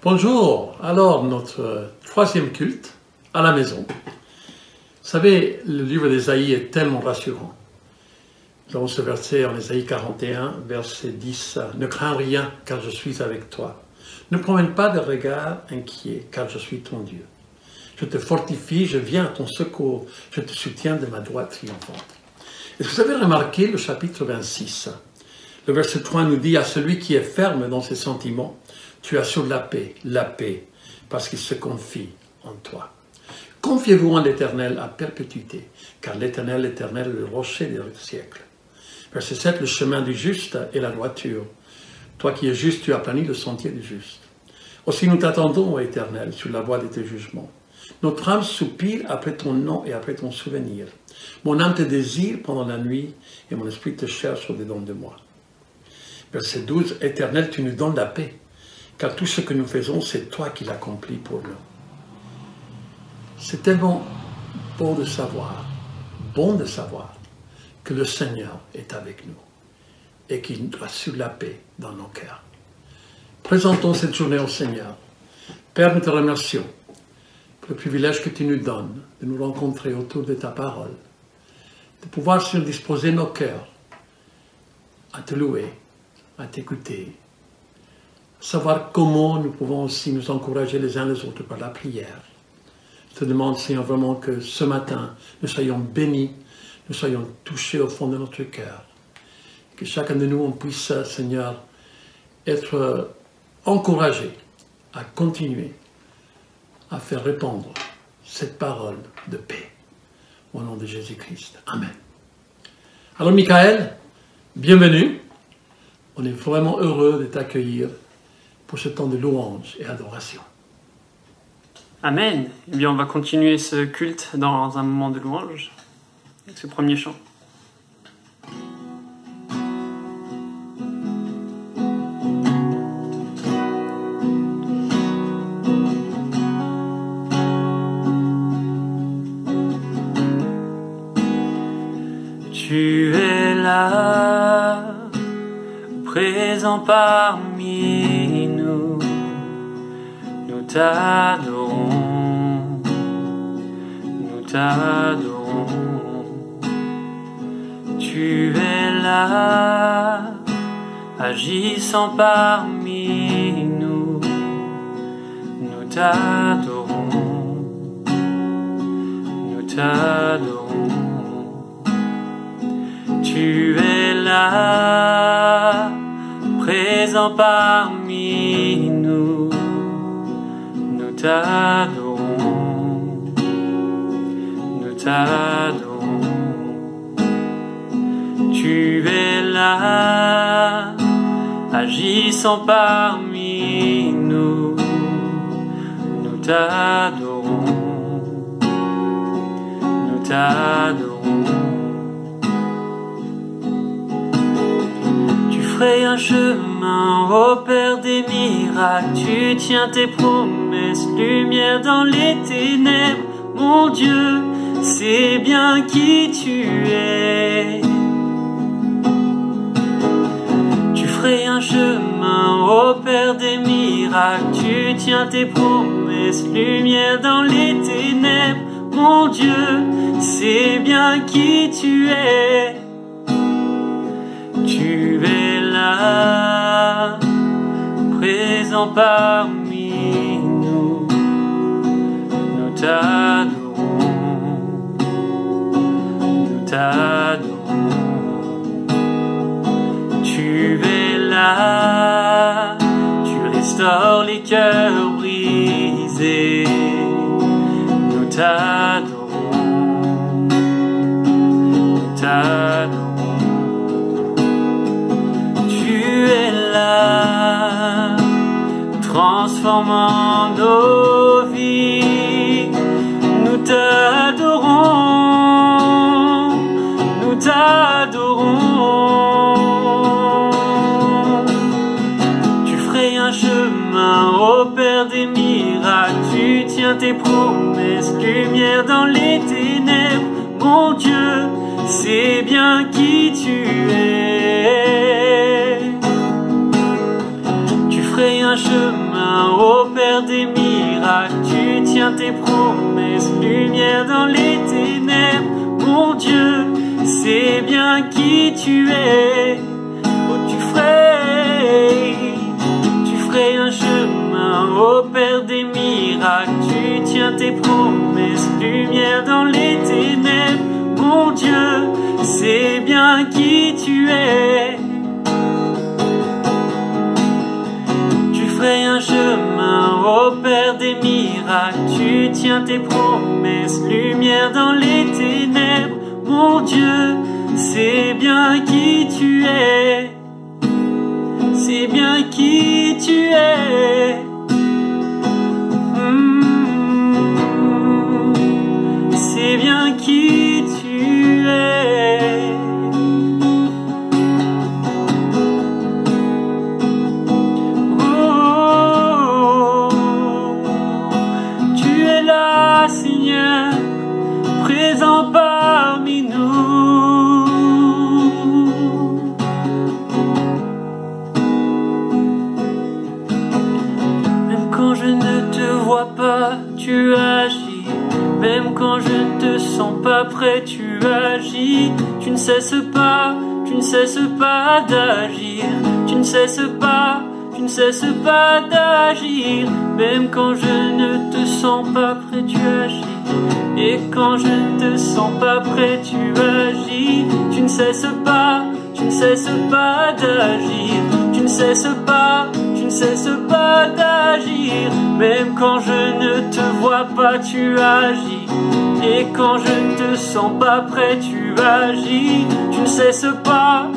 Bonjour, alors notre troisième culte à la maison. Vous savez, le livre d'Ésaïe est tellement rassurant. Nous avons ce verset en Ésaïe 41, verset 10. « Ne crains rien, car je suis avec toi. Ne promène pas de regard inquiet, car je suis ton Dieu. Je te fortifie, je viens à ton secours, je te soutiens de ma droite triomphante. » Est-ce que vous avez remarqué le chapitre 26? Le verset 3 nous dit « À celui qui est ferme dans ses sentiments, tu assures la paix, parce qu'il se confie en toi. Confiez-vous en l'Éternel à perpétuité, car l'Éternel est le rocher des siècles. » Verset 7, le chemin du juste est la droiture. Toi qui es juste, tu aplanis le sentier du juste. Aussi nous t'attendons, ô Éternel, sur la voie de tes jugements. Notre âme soupire après ton nom et après ton souvenir. Mon âme te désire pendant la nuit, et mon esprit te cherche au-dedans de moi. Verset 12, Éternel, tu nous donnes la paix, car tout ce que nous faisons, c'est toi qui l'accomplis pour nous. C'est tellement bon de savoir que le Seigneur est avec nous et qu'il assure la paix dans nos cœurs. Présentons cette journée au Seigneur. Père, nous te remercions pour le privilège que tu nous donnes de nous rencontrer autour de ta parole, de pouvoir disposer nos cœurs à te louer, à t'écouter, savoir comment nous pouvons aussi nous encourager les uns les autres par la prière. Je te demande, Seigneur, vraiment que ce matin, nous soyons bénis, nous soyons touchés au fond de notre cœur. Que chacun de nous, on puisse, Seigneur, être encouragé à continuer à faire répandre cette parole de paix. Au nom de Jésus-Christ. Amen. Alors, Michael, bienvenue. On est vraiment heureux de t'accueillir pour ce temps de louange et adoration. Amen. Eh bien, on va continuer ce culte dans un moment de louange, avec ce premier chant. Tu es là, présent parmi nous, nous t'adorons, nous t'adorons. Tu es là, agissant parmi nous, nous t'adorons, nous t'adorons. Tu es là, présent parmi nous, nous t'adorons, nous t'adorons. Tu es là, agissant parmi nous, nous t'adorons, nous t'adorons. Tu un chemin, ô Père des miracles, tu tiens tes promesses, lumière dans les ténèbres. Mon Dieu, c'est bien qui tu es. Tu ferais un chemin, ô Père des miracles, tu tiens tes promesses, lumière dans les ténèbres. Mon Dieu, c'est bien qui tu es. Tu es là, présent parmi nous, nous t'adorons, nous t'adorons. Tu es là, tu restaures les cœurs brisés, nous t'adorons, nous t'adorons. Tu es là, transformant nos vies. Nous t'adorons, nous t'adorons. Tu ferais un chemin, ô Père des miracles, tu tiens tes promesses, lumière dans les ténèbres. Mon Dieu, c'est bien qui tu es. Tu ferais un chemin, ô Père tes promesses, lumière dans les ténèbres. Mon Dieu, c'est bien qui tu es. Oh, tu ferais un chemin au Père des miracles. Tu tiens tes promesses, lumière dans les ténèbres. Mon Dieu, c'est bien qui tu es. Tu ferais un chemin au Père des miracles. Tu tiens tes promesses, lumière dans les ténèbres. Mon Dieu, c'est bien qui tu es. C'est bien qui tu es. C'est bien qui tu es. Oh, tu es là, Seigneur, présent parmi nous. Même quand je ne te vois pas, tu agis. Même quand je ne te sens pas prêt, tu agis. Tu ne cesses pas d'agir. Tu ne cesses pas d'agir. Même quand je ne te sens pas prêt, tu agis. Et quand je ne te sens pas prêt, tu agis. Tu ne cesses pas d'agir. Tu ne cesses pas d'agir. Même quand je ne te vois pas, tu agis. Et quand je ne te sens pas prêt, tu agis. Tu ne cesses pas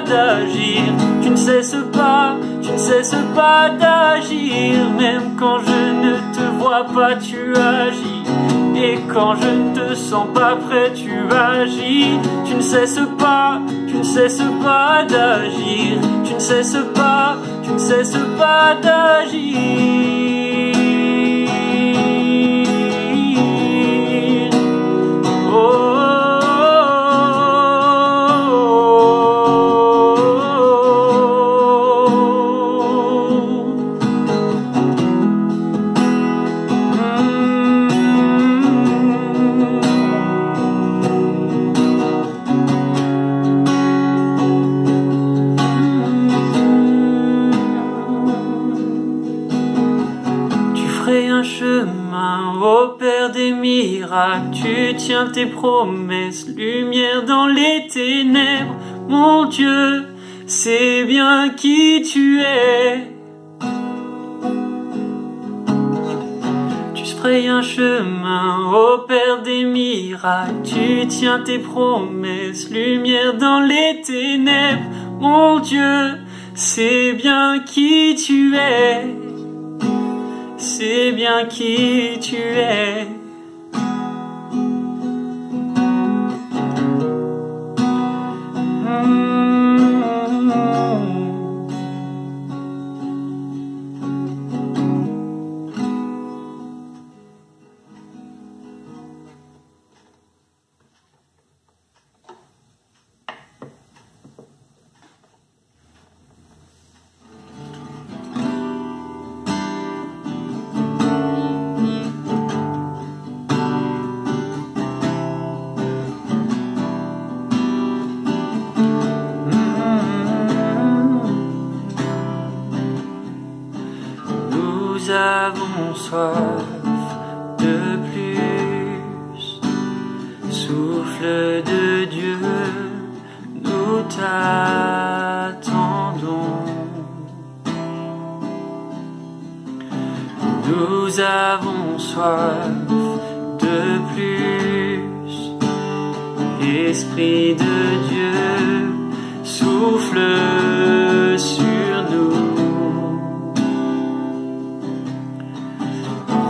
d'agir. Tu ne cesses pas d'agir. Même quand je ne te vois pas, tu agis. Et quand je ne te sens pas prêt, tu agis. Tu ne cesses pas d'agir. Tu ne cesses pas d'agir. Oh. Un chemin au Père des miracles, tu tiens tes promesses, lumière dans les ténèbres. Mon Dieu, c'est bien qui tu es. Tu frayes un chemin au Père des miracles, tu tiens tes promesses, lumière dans les ténèbres. Mon Dieu, c'est bien qui tu es. C'est bien qui tu es. Nous avons soif de plus, souffle de Dieu, nous t'attendons. Nous avons soif de plus, Esprit de Dieu, souffle sur nous.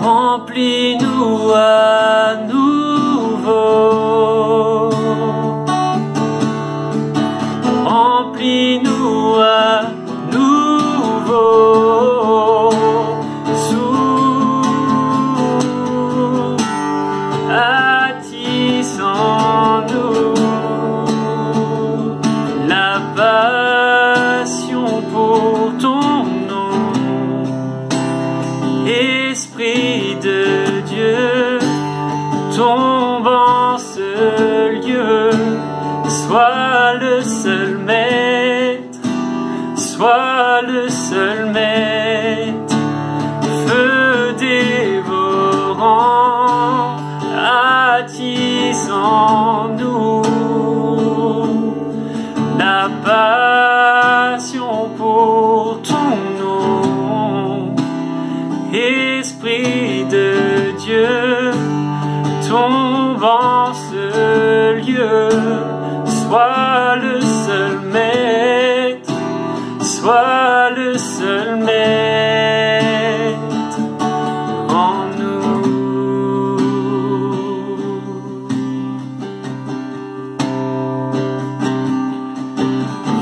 Remplis-nous à nouveau. Remplis-nous à nouveau. Souffle, attise en nous la passion pour ton nom. Esprit de sois le seul maître. Feu dévorant, attise en nous la passion pour ton nom. Esprit de Dieu, tombe en ce lieu, sois le seul maître, sois le seul maître en nous.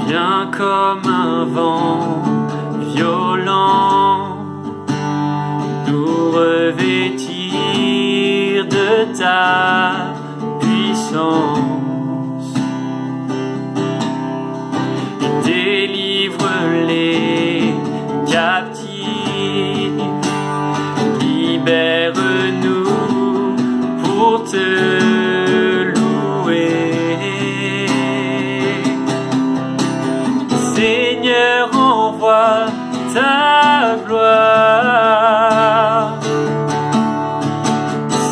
Viens comme un vent violent, nous revêtir de ta puissance. Délivre les captifs, libère-nous pour te louer. Seigneur, envoie ta gloire.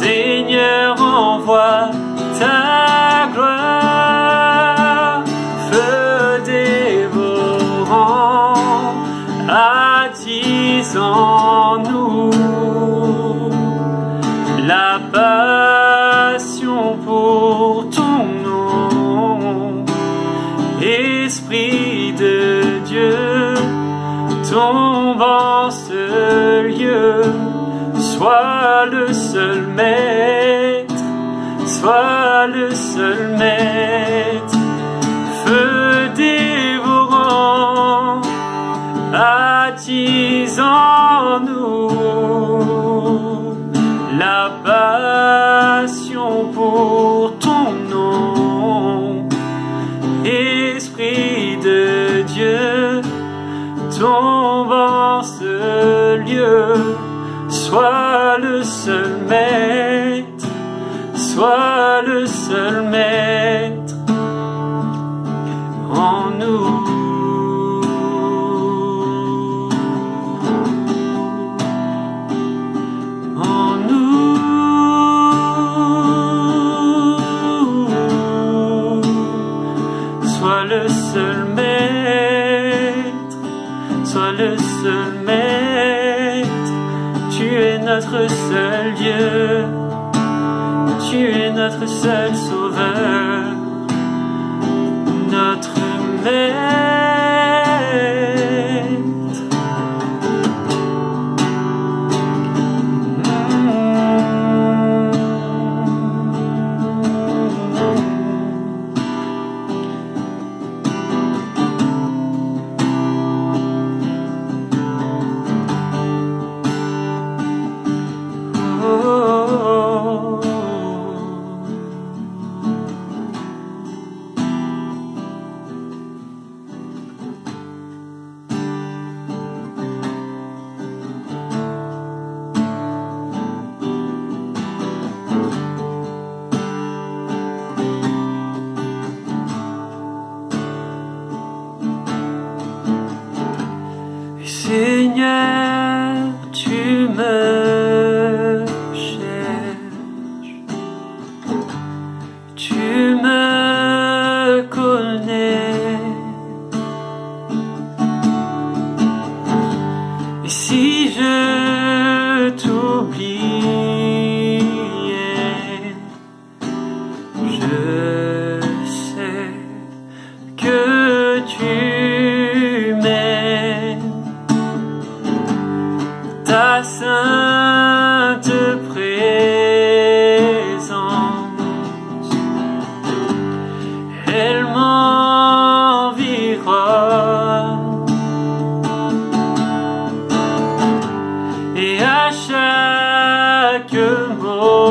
Seigneur, envoie ta gloire. Feu dévorant, attise en nous la passion pour ton nom. Esprit de Dieu, tombe en ce lieu, sois le seul maître, sois le seul maître. Feu dévorant, attise en nous la passion pour ton nom. Esprit de Dieu, tombe en ce lieu, sois le seul maître, sois le seul maître en nous. En nous. Sois le seul maître, sois le seul maître. Tu es notre seul Dieu, tu es notre seul sauveur, notre maître. Seigneur, tu me cherches, tu me connais. Et si je t'oubliais, je sais que tu m'aimes. Ta sainte présence, elle m'environne, et à chaque moment,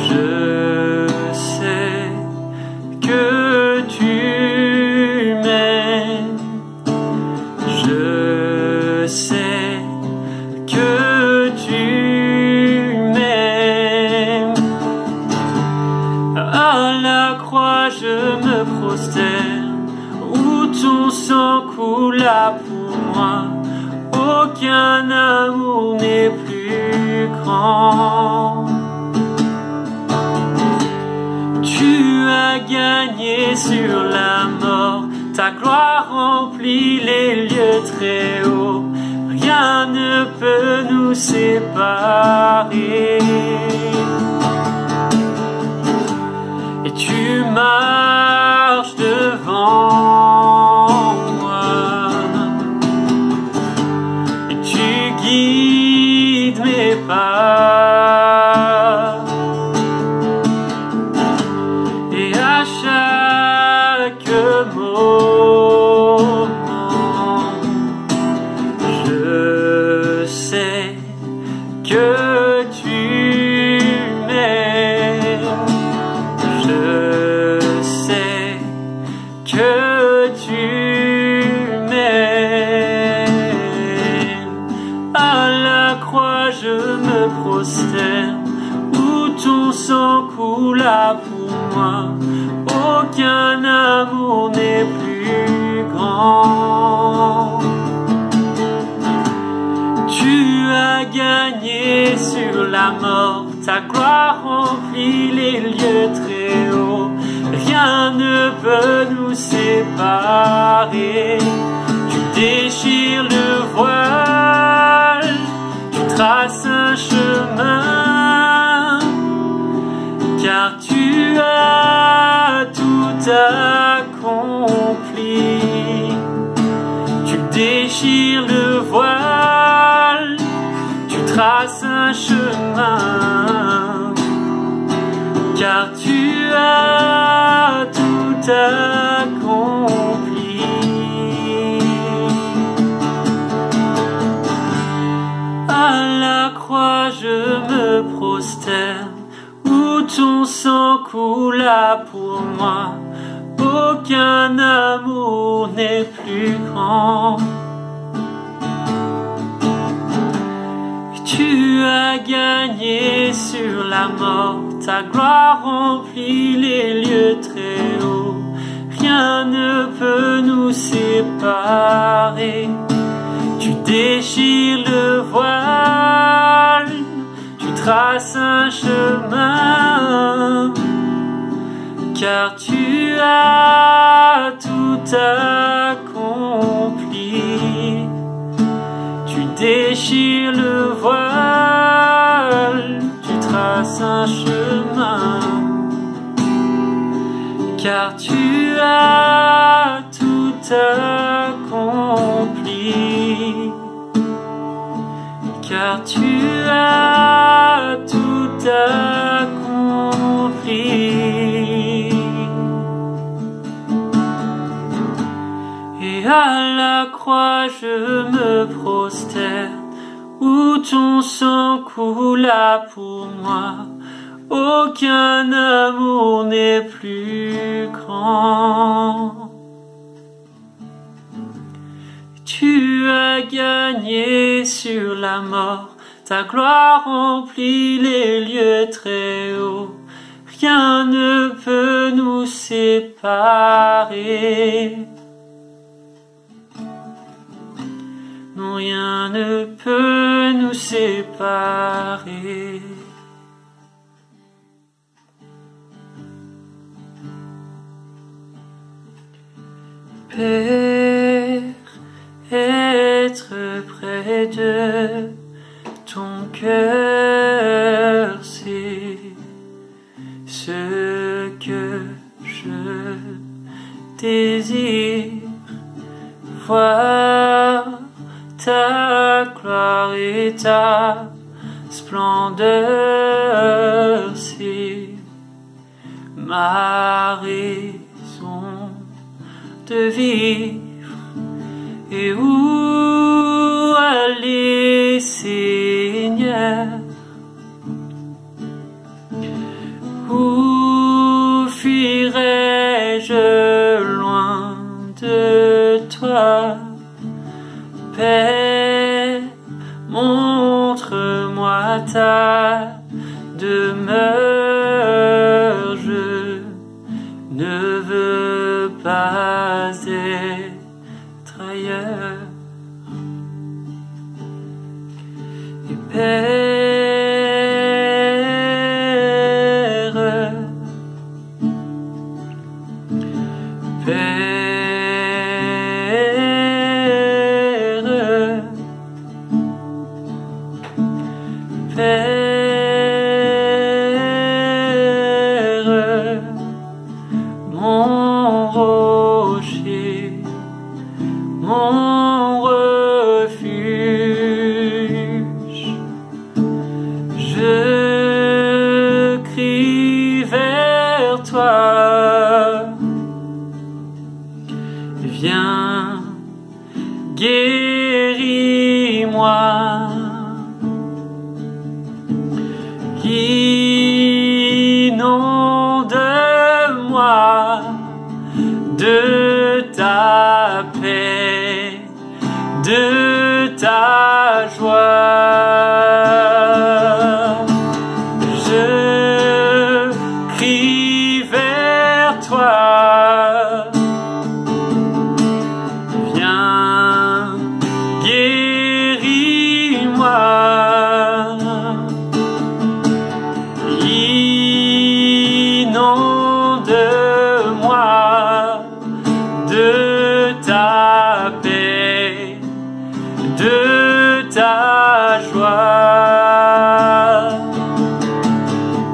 je sais que tu m'aimes. Je sais que tu m'aimes. À la croix, je me prosterne, où ton sang coula pour moi. Aucun amour n'est plus grand. Tu as gagné sur la mort, ta gloire remplit les lieux très hauts. Rien ne peut nous séparer. Et tu marches devant moi, et tu guides mes pas. Et à chaque moment, je sais que tu m'aimes. Je sais que tu m'aimes. À la croix je me prosterne, où ton sang coula pour moi. Aucun amour n'est plus grand. Tu as gagné sur la mort, ta gloire remplit les lieux très hauts. Rien ne peut nous séparer. Tu déchires le voile, tu traces un chemin, car tu as tout accompli. Tu déchires le voile, tu traces un chemin, car tu as tout accompli. À la croix je me prosterne, où ton sang coula pour moi. Aucun amour n'est plus grand. Tu as gagné sur la mort, ta gloire remplit les lieux très hauts. Rien ne peut nous séparer. Tu déchires le voile, tu traces un chemin, car tu as tout accompli. Tu déchires le voile, tu traces un chemin, car tu as tout accompli. Car tu as tout accompli. Et à la croix je me prosterne, où ton sang coula pour moi. Aucun amour n'est plus grand. Tu as gagné sur la mort, ta gloire remplit les lieux très hauts. Rien ne peut nous séparer. Non, rien ne peut nous séparer. Père, être près de ton cœur, c'est ce que je désire. Voir ta gloire et ta splendeur, c'est ma raison de vivre. Et où aller, Seigneur? Où fuirais-je loin de toi? Père, montre-moi ta demeure. Je ne veux veux pas être ailleurs. Et mon rocher, mon refuge, je crie vers toi. Viens, guéris-moi, inonde-moi de ta paix, de ta joie. Je crie vers toi. Viens, guéris-moi, inonde-moi de ta paix, de ta joie.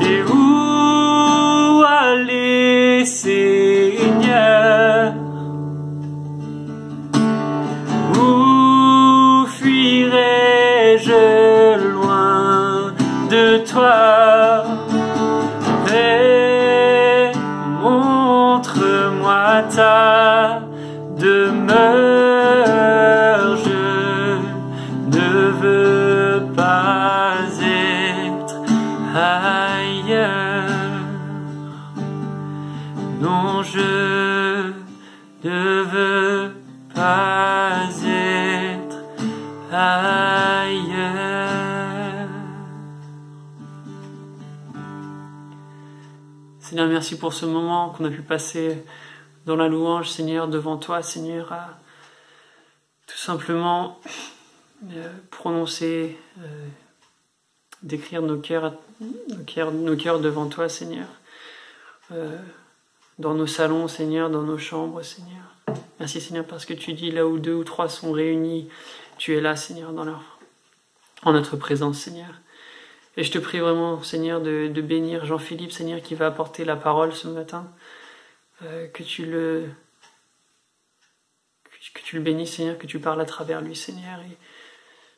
Et où aller, Seigneur? Où fuirai-je loin de toi? Mais montre-moi ta demeure, je ne veux pas être ailleurs. Non, je ne veux pas être ailleurs. Seigneur, merci pour ce moment qu'on a pu passer dans la louange, Seigneur, devant toi, Seigneur, à tout simplement prononcer, décrire nos cœurs devant toi, Seigneur, dans nos salons, Seigneur, dans nos chambres, Seigneur. Merci, Seigneur, parce que tu dis là où 2 ou 3 sont réunis, tu es là, Seigneur, en notre présence, Seigneur. Et je te prie vraiment, Seigneur, de bénir Jean-Philippe, Seigneur, qui va apporter la parole ce matin. Que tu le bénisses, Seigneur, que tu parles à travers lui, Seigneur. Et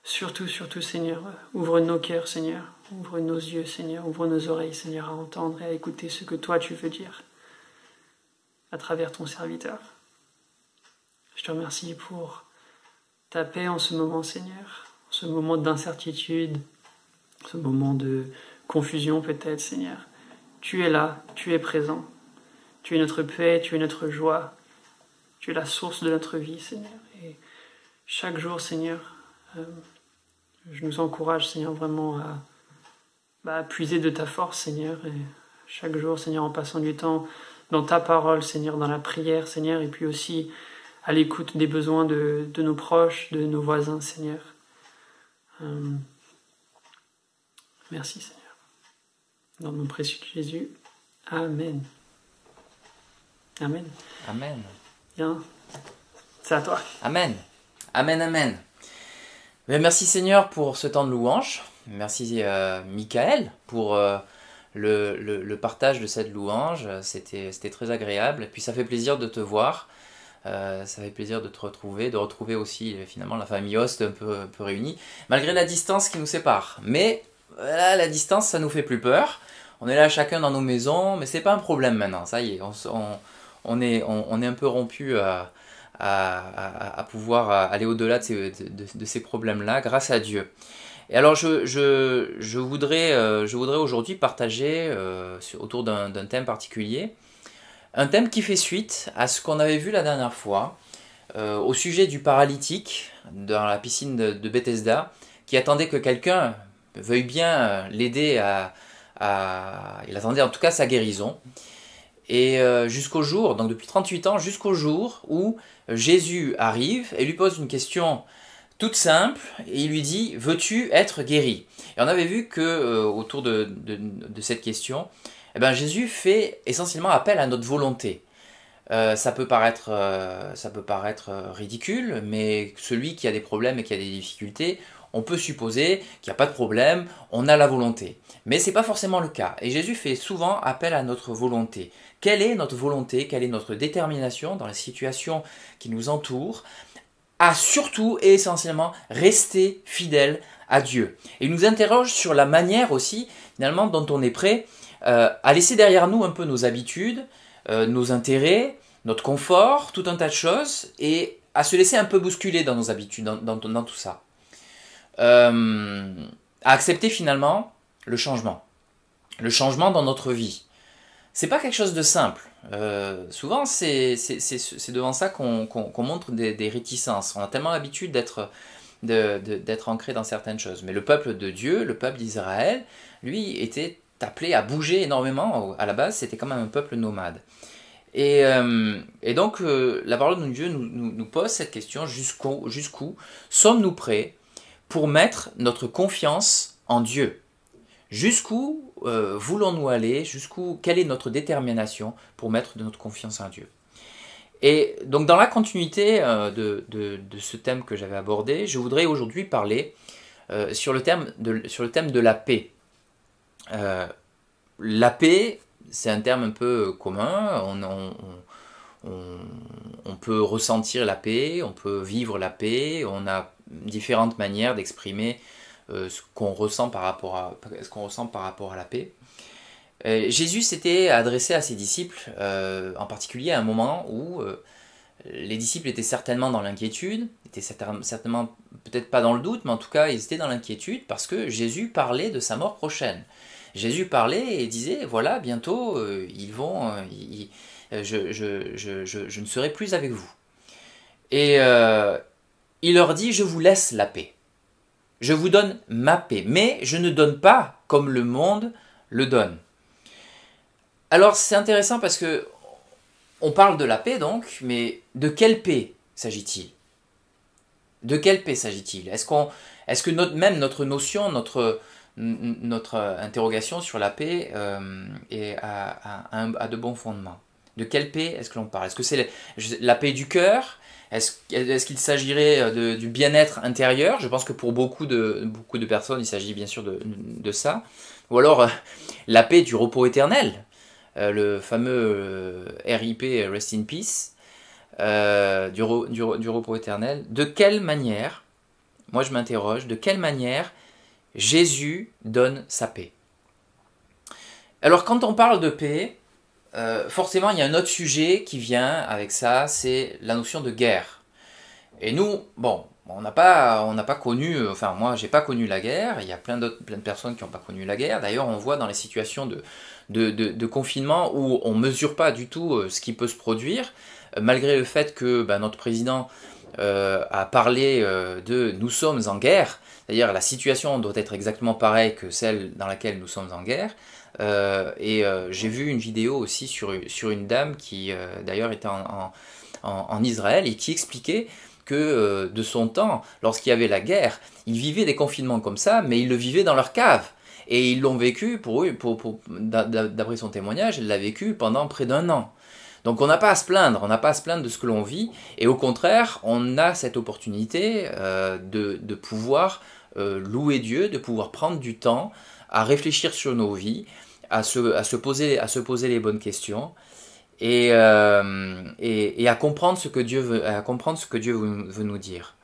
surtout, Seigneur, ouvre nos cœurs, Seigneur. Ouvre nos yeux, Seigneur. Ouvre nos oreilles, Seigneur, à entendre et à écouter ce que toi tu veux dire à travers ton serviteur. Je te remercie pour ta paix en ce moment, Seigneur. En ce moment d'incertitude, ce moment de confusion peut-être, Seigneur. Tu es là, tu es présent. Tu es notre paix, tu es notre joie. Tu es la source de notre vie, Seigneur. Et chaque jour, Seigneur, je nous encourage, Seigneur, vraiment à puiser de ta force, Seigneur. Et chaque jour, Seigneur, en passant du temps dans ta parole, Seigneur, dans la prière, Seigneur, et puis aussi à l'écoute des besoins de nos proches, de nos voisins, Seigneur. Merci, Seigneur. Dans le nom précieux de Jésus. Amen. Amen. Amen. Bien. C'est à toi. Amen. Amen, amen. Mais merci Seigneur pour ce temps de louange. Merci Michael pour le partage de cette louange. C'était très agréable. Et puis ça fait plaisir de te voir. Ça fait plaisir de te retrouver, de retrouver aussi finalement la famille Host un peu réunie, malgré la distance qui nous sépare. Mais là, la distance, ça nous fait plus peur. On est là chacun dans nos maisons, mais c'est pas un problème maintenant. Ça y est, on est un peu rompu à pouvoir aller au-delà de ces problèmes-là, grâce à Dieu. Et alors, je voudrais aujourd'hui partager autour d'un thème particulier. Un thème qui fait suite à ce qu'on avait vu la dernière fois au sujet du paralytique dans la piscine de Bethesda qui attendait que quelqu'un veuille bien l'aider il attendait en tout cas sa guérison. Et jusqu'au jour, donc depuis 38 ans, jusqu'au jour où Jésus arrive et lui pose une question toute simple, et il lui dit « Veux-tu être guéri ?» Et on avait vu que autour de cette question, eh ben, Jésus fait essentiellement appel à notre volonté. Ça peut paraître ridicule, mais celui qui a des problèmes et qui a des difficultés, on peut supposer qu'il n'y a pas de problème, on a la volonté. Mais ce n'est pas forcément le cas. Et Jésus fait souvent appel à notre volonté. Quelle est notre volonté? Quelle est notre détermination dans les situations qui nous entourent à surtout et essentiellement rester fidèle à Dieu? Et il nous interroge sur la manière aussi, finalement, dont on est prêt à laisser derrière nous un peu nos habitudes, nos intérêts, notre confort, tout un tas de choses, et à se laisser un peu bousculer dans nos habitudes, dans tout ça. À accepter finalement le changement dans notre vie. C'est pas quelque chose de simple. Souvent, c'est devant ça qu'on montre des réticences. On a tellement l'habitude d'être ancré dans certaines choses. Mais le peuple de Dieu, le peuple d'Israël, lui, était appelé à bouger énormément. À la base, c'était quand même un peuple nomade. Et donc, la parole de Dieu nous pose cette question, jusqu'où sommes-nous prêts pour mettre notre confiance en Dieu? Jusqu'où voulons-nous aller? Quelle est notre détermination pour mettre de notre confiance en Dieu? Et donc, dans la continuité de ce thème que j'avais abordé, je voudrais aujourd'hui parler sur le thème de la paix. La paix, c'est un terme un peu commun. On peut ressentir la paix, on peut vivre la paix, on a différentes manières d'exprimer ce qu'on ressent par rapport à la paix. Jésus s'était adressé à ses disciples, en particulier à un moment où les disciples étaient certainement dans l'inquiétude, étaient certainement peut-être pas dans le doute, mais en tout cas ils étaient dans l'inquiétude parce que Jésus parlait de sa mort prochaine. Jésus parlait et disait, voilà, bientôt je ne serai plus avec vous. Et il leur dit, je vous laisse la paix. Je vous donne ma paix, mais je ne donne pas comme le monde le donne. Alors c'est intéressant parce que on parle de la paix donc, mais de quelle paix s'agit-il? De quelle paix s'agit-il? Est-ce que même notre notion, notre interrogation sur la paix a de bons fondements? De quelle paix est-ce que l'on parle? Est-ce que c'est la paix du cœur? Est-ce qu'il s'agirait du bien-être intérieur? Je pense que pour beaucoup de personnes, il s'agit bien sûr de ça. Ou alors la paix du repos éternel, le fameux RIP, Rest in Peace, du repos éternel. De quelle manière, moi je m'interroge, de quelle manière Jésus donne sa paix? Alors quand on parle de paix, forcément, il y a un autre sujet qui vient avec ça, c'est la notion de guerre. Et nous, bon, on n'a pas connu, enfin moi, j'ai pas connu la guerre. Il y a plein de personnes qui n'ont pas connu la guerre. D'ailleurs, on voit dans les situations de confinement où on mesure pas du tout ce qui peut se produire, malgré le fait que notre président a parlé de « nous sommes en guerre », c'est-à-dire la situation doit être exactement pareille que celle dans laquelle nous sommes en guerre. J'ai vu une vidéo aussi sur une dame qui d'ailleurs était en Israël et qui expliquait que de son temps, lorsqu'il y avait la guerre, ils vivaient des confinements comme ça, mais ils le vivaient dans leur cave. Et ils l'ont vécu, d'après son témoignage, elle l'a vécu pendant près d'1 an. Donc on n'a pas à se plaindre, de ce que l'on vit, et au contraire, on a cette opportunité de pouvoir louer Dieu, de pouvoir prendre du temps à réfléchir sur nos vies, à se poser les bonnes questions et à comprendre ce que Dieu veut nous dire.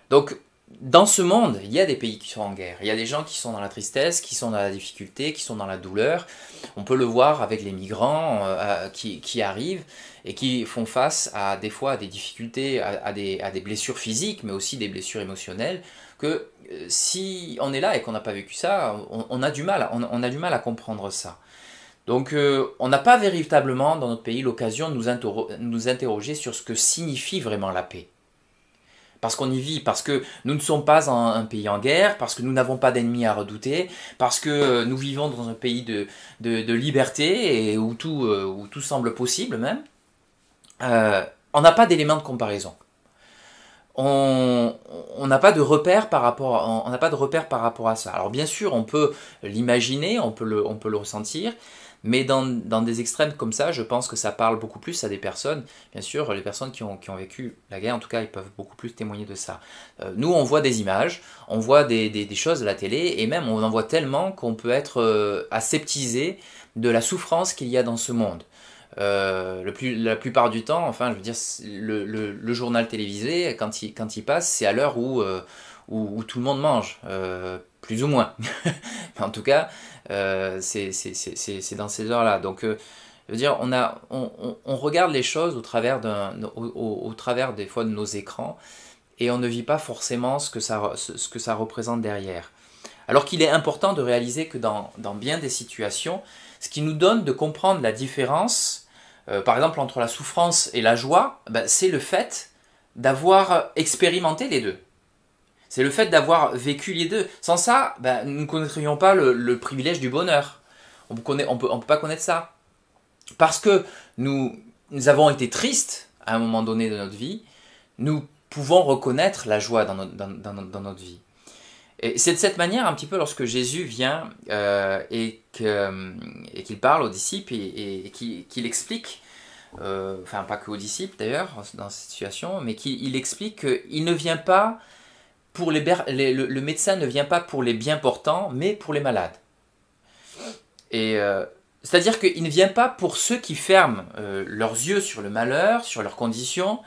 Donc dans ce monde, il y a des pays qui sont en guerre, il y a des gens qui sont dans la tristesse, qui sont dans la difficulté, qui sont dans la douleur. On peut le voir avec les migrants qui arrivent et qui font face des fois à des difficultés, à des blessures physiques, mais aussi des blessures émotionnelles, que si on est là et qu'on n'a pas vécu ça, on a du mal à comprendre ça. Donc on n'a pas véritablement dans notre pays l'occasion de nous interroger sur ce que signifie vraiment la paix. parce qu'on y vit, parce que nous ne sommes pas un pays en guerre, parce que nous n'avons pas d'ennemis à redouter, parce que nous vivons dans un pays de liberté et où tout semble possible même, on n'a pas d'éléments de comparaison. On n'a pas de repère par rapport à ça. Alors bien sûr, on peut l'imaginer, on peut le ressentir, mais dans des extrêmes comme ça, je pense que ça parle beaucoup plus à des personnes. Bien sûr, les personnes qui ont vécu la guerre, en tout cas, ils peuvent beaucoup plus témoigner de ça. Nous, on voit des images, on voit des choses à la télé, et même on en voit tellement qu'on peut être aseptisé de la souffrance qu'il y a dans ce monde. La plupart du temps, enfin, je veux dire, le journal télévisé, quand il passe, c'est à l'heure où tout le monde mange, plus ou moins. En tout cas, c'est dans ces heures-là. Donc, je veux dire, on regarde les choses au travers des fois de nos écrans, et on ne vit pas forcément ce que ça représente derrière. Alors qu'il est important de réaliser que dans bien des situations, ce qui nous donne de comprendre la différence, par exemple entre la souffrance et la joie, c'est le fait d'avoir expérimenté les deux. C'est le fait d'avoir vécu les deux. Sans ça, nous ne connaîtrions pas le privilège du bonheur. On peut pas connaître ça. Parce que nous avons été tristes à un moment donné de notre vie, nous pouvons reconnaître la joie dans notre vie. Et c'est de cette manière, un petit peu, lorsque Jésus vient et qu'il parle aux disciples et qu'il explique, enfin pas qu'aux disciples d'ailleurs, dans cette situation, mais qu'il explique qu'il ne vient pas pour le médecin ne vient pas pour les bien portants, mais pour les malades. Et c'est-à-dire qu'il ne vient pas pour ceux qui ferment leurs yeux sur le malheur, sur leurs conditions,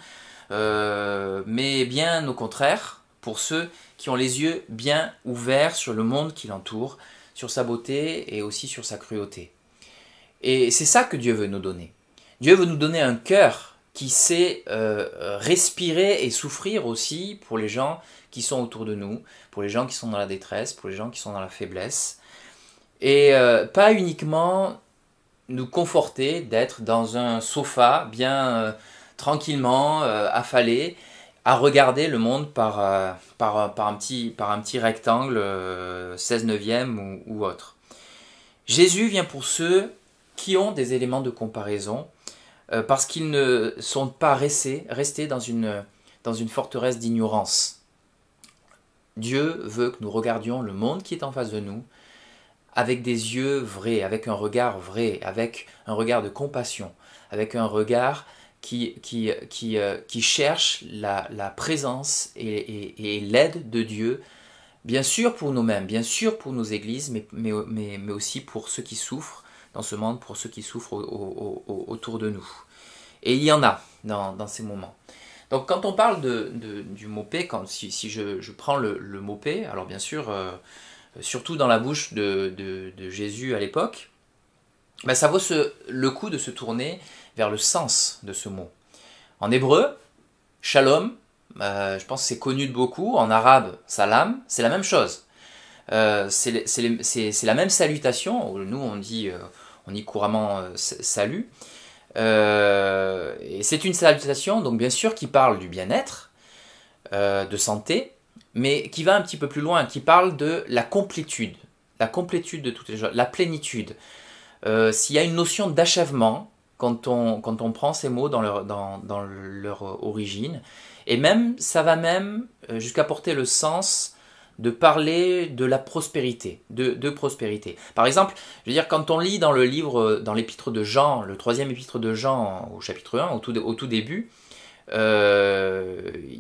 mais bien au contraire, pour ceux qui ont les yeux bien ouverts sur le monde qui l'entoure, sur sa beauté et aussi sur sa cruauté. Et c'est ça que Dieu veut nous donner. Dieu veut nous donner un cœur qui sait respirer et souffrir aussi pour les gens qui sont autour de nous, pour les gens qui sont dans la détresse, pour les gens qui sont dans la faiblesse. Et pas uniquement nous conforter d'être dans un sofa bien tranquillement affalé, à regarder le monde par un petit rectangle 16/9 ou autre. Jésus vient pour ceux qui ont des éléments de comparaison, parce qu'ils ne sont pas restés dans une forteresse d'ignorance. Dieu veut que nous regardions le monde qui est en face de nous avec des yeux vrais, avec un regard vrai, avec un regard de compassion, avec un regard qui cherche la présence et l'aide de Dieu, bien sûr pour nous-mêmes, bien sûr pour nos églises, mais aussi pour ceux qui souffrent dans ce monde, pour ceux qui souffrent autour de nous. Et il y en a dans ces moments. Donc quand on parle du mot paix, si je prends le mot paix, alors bien sûr, surtout dans la bouche de Jésus à l'époque, ça vaut le coup de se tourner vers le sens de ce mot. En hébreu, shalom, je pense que c'est connu de beaucoup. En arabe, salam, c'est la même chose. C'est la même salutation. Nous, on dit couramment salut. Et c'est une salutation, donc bien sûr, qui parle du bien-être, de santé, mais qui va un petit peu plus loin, qui parle de la complétude de toutes les choses, la plénitude. S'il y a une notion d'achèvement, quand on prend ces mots dans leur origine, et même ça va même jusqu'à porter le sens de parler de la prospérité, de prospérité. Par exemple, je veux dire, quand on lit dans l'épître de Jean, le 3e épître de Jean, au chapitre 1, au tout début, il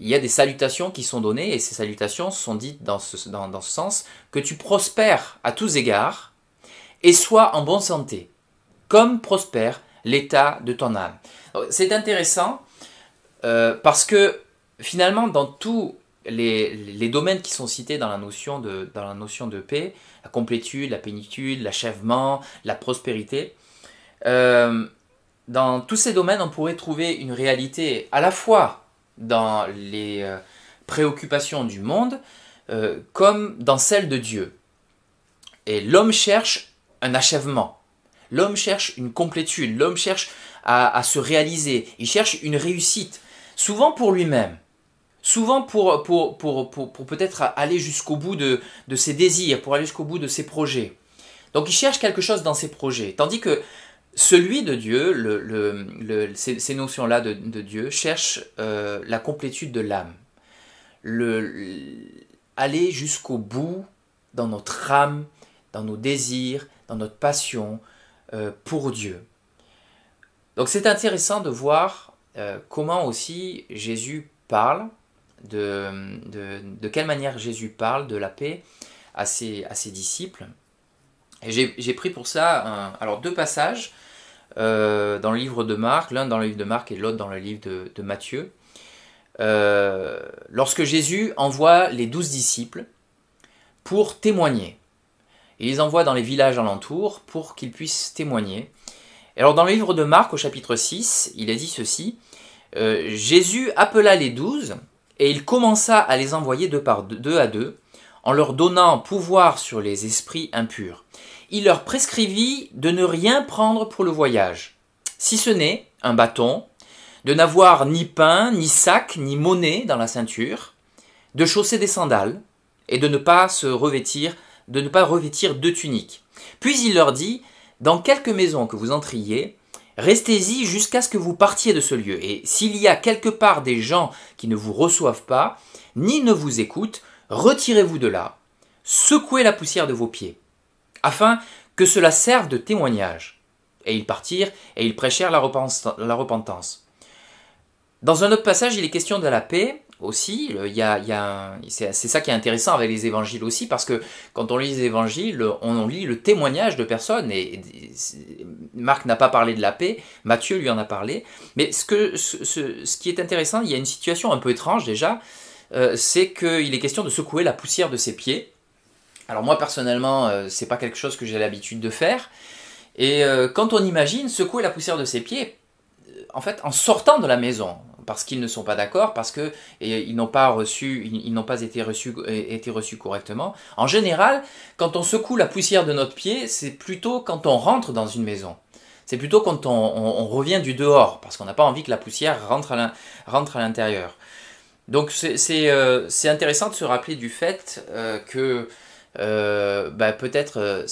y a des salutations qui sont données, et ces salutations sont dites dans ce sens, que tu prospères à tous égards, et sois en bonne santé, comme prospère l'état de ton âme. C'est intéressant, parce que finalement, dans tous les domaines qui sont cités dans la notion de paix, la complétude, la plénitude, l'achèvement, la prospérité, dans tous ces domaines, on pourrait trouver une réalité à la fois dans les préoccupations du monde, comme dans celle de Dieu. Et l'homme cherche un achèvement, l'homme cherche une complétude, l'homme cherche à se réaliser, il cherche une réussite, souvent pour lui-même, souvent pour peut-être aller jusqu'au bout de ses désirs, pour aller jusqu'au bout de ses projets. Donc il cherche quelque chose dans ses projets, tandis que celui de Dieu, ces notions-là de Dieu, cherche la complétude de l'âme. Aller jusqu'au bout dans notre âme, dans nos désirs, dans notre passion pour Dieu. Donc c'est intéressant de voir comment aussi Jésus parle, de quelle manière Jésus parle de la paix à ses disciples. Et j'ai pris pour ça alors 2 passages dans le livre de Marc, l'un dans le livre de Marc et l'autre dans le livre de Matthieu. Lorsque Jésus envoie les 12 disciples pour témoigner. Il les envoie dans les villages alentours pour qu'ils puissent témoigner. Et alors dans le livre de Marc au chapitre 6, il est dit ceci, Jésus appela les 12 et il commença à les envoyer deux à deux en leur donnant pouvoir sur les esprits impurs. Il leur prescrivit de ne rien prendre pour le voyage, si ce n'est un bâton, de n'avoir ni pain, ni sac, ni monnaie dans la ceinture, de chausser des sandales et de ne pas revêtir 2 tuniques. Puis il leur dit, dans quelque maison que vous entriez, restez-y jusqu'à ce que vous partiez de ce lieu. Et s'il y a quelque part des gens qui ne vous reçoivent pas, ni ne vous écoutent, retirez-vous de là, secouez la poussière de vos pieds, afin que cela serve de témoignage. Et ils partirent et ils prêchèrent la repentance. Dans un autre passage, il est question de la paix aussi. C'est ça qui est intéressant avec les évangiles aussi, parce que quand on lit les évangiles, on lit le témoignage de personnes. Et Marc n'a pas parlé de la paix, Matthieu lui en a parlé. Mais ce qui est intéressant, il y a une situation un peu étrange déjà, c'est qu'il est question de secouer la poussière de ses pieds. Alors moi personnellement, c'est pas quelque chose que j'ai l'habitude de faire. Et quand on imagine secouer la poussière de ses pieds, en fait, en sortant de la maison, parce qu'ils ne sont pas d'accord, parce qu'ils n'ont pas été reçus correctement. En général, quand on secoue la poussière de notre pied, c'est plutôt quand on rentre dans une maison. C'est plutôt quand on revient du dehors, parce qu'on n'a pas envie que la poussière rentre à l'intérieur. Donc c'est intéressant de se rappeler du fait que peut-être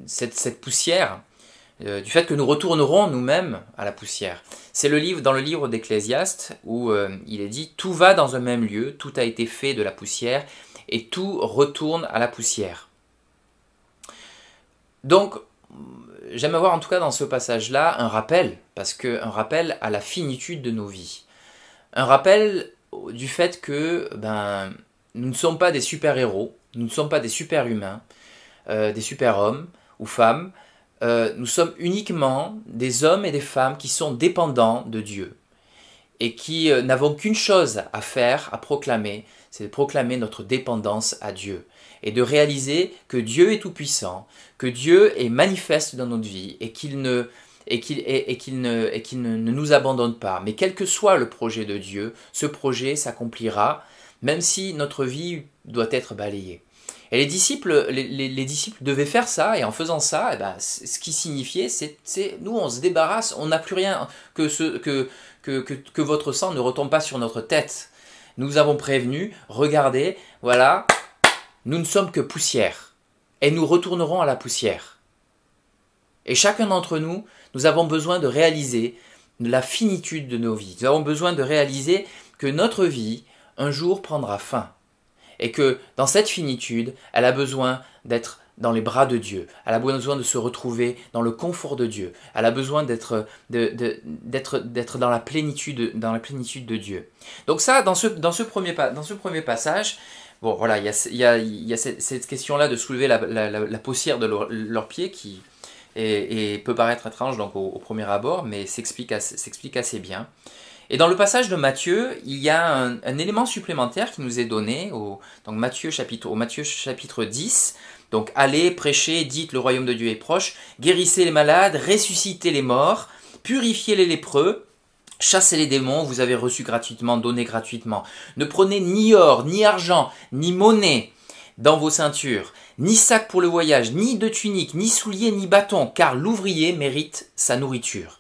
cette poussière, du fait que nous retournerons nous-mêmes à la poussière. C'est dans le livre d'Ecclésiaste où il est dit « Tout va dans un même lieu, tout a été fait de la poussière, et tout retourne à la poussière. » Donc, j'aime avoir en tout cas dans ce passage-là un rappel à la finitude de nos vies. Un rappel du fait que nous ne sommes pas des super-héros, nous ne sommes pas des super-humains, des super-hommes ou femmes. Nous sommes uniquement des hommes et des femmes qui sont dépendants de Dieu et qui n'avons qu'une chose à faire, à proclamer, c'est de proclamer notre dépendance à Dieu et de réaliser que Dieu est tout-puissant, que Dieu est manifeste dans notre vie et qu'il ne nous abandonne pas. Mais quel que soit le projet de Dieu, ce projet s'accomplira même si notre vie doit être balayée. Et les disciples devaient faire ça, et en faisant ça, ce qui signifiait, c'est nous on se débarrasse, on n'a plus rien, que votre sang ne retombe pas sur notre tête. Nous avons prévenu, regardez, voilà, nous ne sommes que poussière, et nous retournerons à la poussière. Et chacun d'entre nous, nous avons besoin de réaliser la finitude de nos vies. Nous avons besoin de réaliser que notre vie, un jour, prendra fin. Et que dans cette finitude, elle a besoin d'être dans les bras de Dieu. Elle a besoin de se retrouver dans le confort de Dieu. Elle a besoin d'être dans la plénitude de Dieu. Donc ça, dans ce premier passage, bon voilà, il y a cette question-là de soulever la poussière de leurs pieds qui peut paraître étrange donc au premier abord, mais s'explique assez bien. Et dans le passage de Matthieu, il y a un élément supplémentaire qui nous est donné au Matthieu chapitre 10. Donc, allez, prêchez, dites, le royaume de Dieu est proche, guérissez les malades, ressuscitez les morts, purifiez les lépreux, chassez les démons, vous avez reçu gratuitement, donnez gratuitement. Ne prenez ni or, ni argent, ni monnaie dans vos ceintures, ni sac pour le voyage, ni de tunique, ni souliers, ni bâton, car l'ouvrier mérite sa nourriture.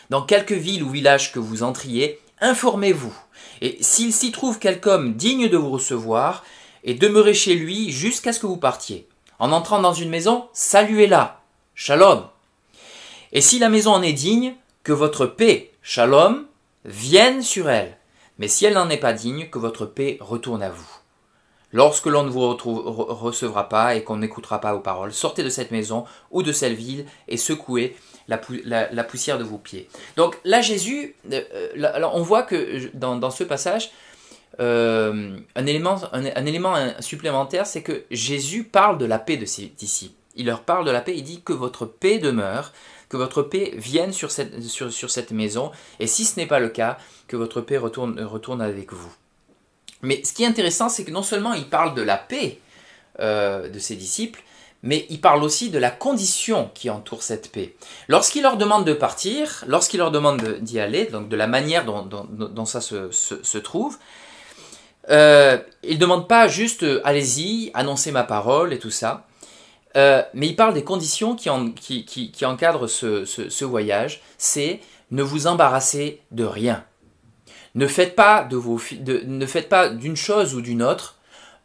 Dans quelque ville ou village que vous entriez, informez-vous. Et s'il s'y trouve quelque homme digne de vous recevoir, et demeurez chez lui jusqu'à ce que vous partiez. En entrant dans une maison, saluez-la. Shalom. Et si la maison en est digne, que votre paix, shalom, vienne sur elle. Mais si elle n'en est pas digne, que votre paix retourne à vous. Lorsque l'on ne vous recevra pas et qu'on n'écoutera pas vos paroles, sortez de cette maison ou de cette ville et secouez la poussière de vos pieds. Donc là, Jésus, on voit que dans ce passage, un élément supplémentaire, c'est que Jésus parle de la paix de ses disciples. Il leur parle de la paix, il dit que votre paix demeure, que votre paix vienne sur cette maison, et si ce n'est pas le cas, que votre paix retourne avec vous. Mais ce qui est intéressant, c'est que non seulement il parle de la paix de ses disciples, mais il parle aussi de la condition qui entoure cette paix. Lorsqu'il leur demande de partir, lorsqu'il leur demande d'y aller, donc de la manière dont ça se trouve, il ne demande pas juste « allez-y, annoncez ma parole » et tout ça, mais il parle des conditions qui encadrent ce voyage, c'est « ne vous embarrassez de rien ». Ne faites pas d'une chose ou d'une autre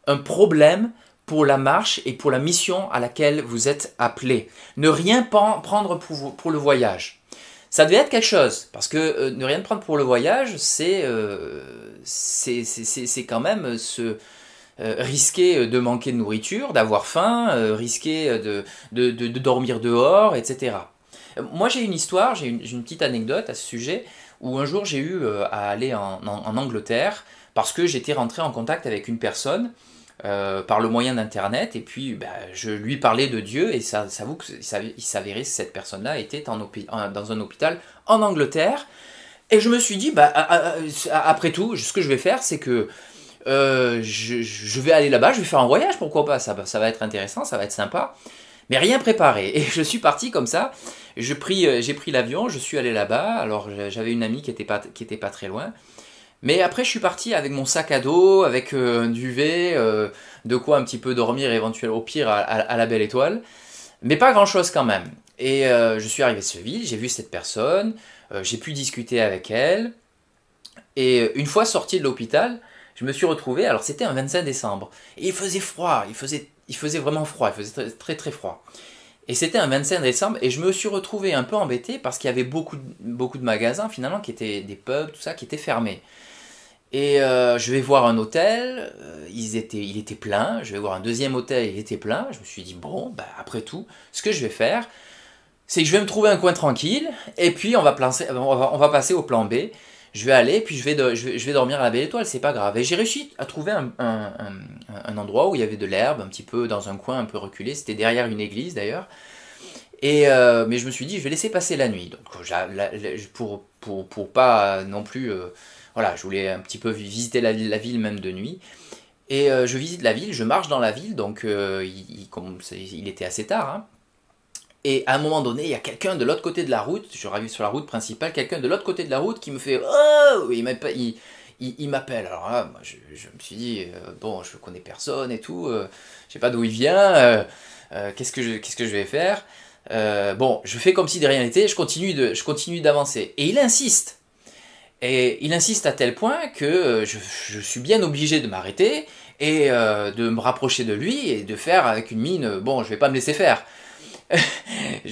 un problème pour la marche et pour la mission à laquelle vous êtes appelés. Ne rien prendre pour le voyage. Ça devait être quelque chose, parce que ne rien prendre pour le voyage, c'est quand même risquer de manquer de nourriture, d'avoir faim, risquer de dormir dehors, etc. Moi j'ai une histoire, j'ai une petite anecdote à ce sujet, où un jour j'ai eu à aller en Angleterre, parce que j'étais rentré en contact avec une personne, par le moyen d'internet, et puis je lui parlais de Dieu, et ça s'avoue qu'il s'avérait que cette personne-là était dans un hôpital en Angleterre, et je me suis dit, après tout, ce que je vais faire, c'est que je vais aller là-bas, je vais faire un voyage, pourquoi pas, ça va être intéressant, ça va être sympa, mais rien préparé, et je suis parti comme ça, j'ai pris l'avion, je suis allé là-bas, alors j'avais une amie qui était pas très loin, mais après je suis parti avec mon sac à dos, avec un duvet, de quoi un petit peu dormir éventuellement, au pire à la belle étoile, mais pas grand-chose quand même. Et je suis arrivé à cette ville, j'ai vu cette personne, j'ai pu discuter avec elle, et une fois sorti de l'hôpital, je me suis retrouvé, alors c'était un 25 décembre, et il faisait froid, il faisait vraiment froid, il faisait très très, très froid. Et c'était un 25 décembre, et je me suis retrouvé un peu embêté, parce qu'il y avait beaucoup de magasins finalement, qui étaient des pubs, tout ça, qui étaient fermés. Et je vais voir un hôtel, il était plein, je vais voir un deuxième hôtel, il était plein, je me suis dit, bon, après tout, ce que je vais faire, c'est que je vais me trouver un coin tranquille, et puis on va passer au plan B, je vais aller, puis je vais dormir à la belle étoile, c'est pas grave. Et j'ai réussi à trouver un endroit où il y avait de l'herbe, un petit peu dans un coin un peu reculé, c'était derrière une église d'ailleurs, mais je me suis dit, je vais laisser passer la nuit, donc pour pas non plus... voilà, je voulais un petit peu visiter la ville même de nuit. Et je visite la ville, je marche dans la ville, donc il était assez tard. Hein. Et à un moment donné, il y a quelqu'un de l'autre côté de la route, je suis sur la route principale, quelqu'un de l'autre côté de la route qui me fait « Oh !» il m'appelle. Alors là, moi, je me suis dit « Bon, je connais personne et tout, je sais pas d'où il vient, qu'est-ce que je vais faire ?» Bon, je fais comme si de rien n'était, je continue d'avancer. Et il insiste. Et il insiste à tel point que je suis bien obligé de m'arrêter et de me rapprocher de lui et de faire avec une mine, bon, je vais pas me laisser faire.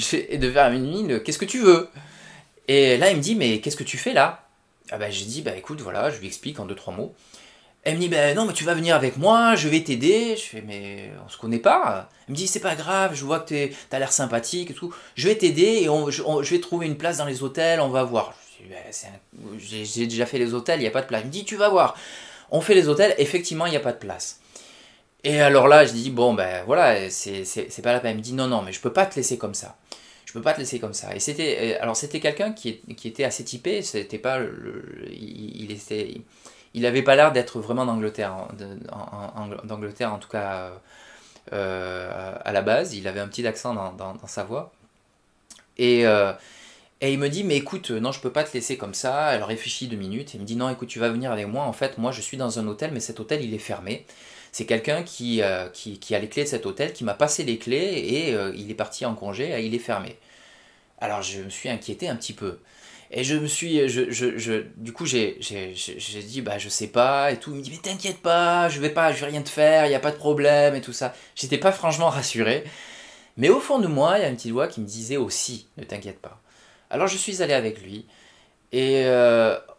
Et de faire une mine, qu'est-ce que tu veux? Et là, il me dit, mais qu'est-ce que tu fais là? Ah ben, j'ai dit, écoute, voilà, je lui explique en 2-3 mots. Elle me dit, non, mais tu vas venir avec moi, je vais t'aider. Je fais, mais on se connaît pas. Elle me dit, c'est pas grave, je vois que t'as l'air sympathique et tout. Je vais t'aider et je vais trouver une place dans les hôtels, on va voir. J'ai déjà fait les hôtels, il n'y a pas de place. Il me dit, tu vas voir. On fait les hôtels, effectivement, il n'y a pas de place. Et alors là, je dis, bon, voilà, c'est pas la peine. Elle me dit, non, mais je peux pas te laisser comme ça. Je peux pas te laisser comme ça. Et c'était quelqu'un qui était assez typé, c'était pas il avait pas l'air d'être vraiment d'Angleterre, d'Angleterre en tout cas à la base. Il avait un petit accent dans sa voix. Et il me dit, mais écoute, non, je peux pas te laisser comme ça. Elle réfléchit 2 minutes. Il me dit, non, écoute, tu vas venir avec moi. En fait, moi, je suis dans un hôtel, mais cet hôtel, il est fermé. C'est quelqu'un qui a les clés de cet hôtel, qui m'a passé les clés et il est parti en congé et il est fermé. Alors, je me suis inquiété un petit peu. Et du coup, j'ai dit, bah, je sais pas, et tout. Il me dit, mais t'inquiète pas, je vais rien te faire, il n'y a pas de problème, et tout ça. J'étais pas franchement rassuré. Mais au fond de moi, il y a une petite voix qui me disait aussi, ne t'inquiète pas. Alors je suis allé avec lui, et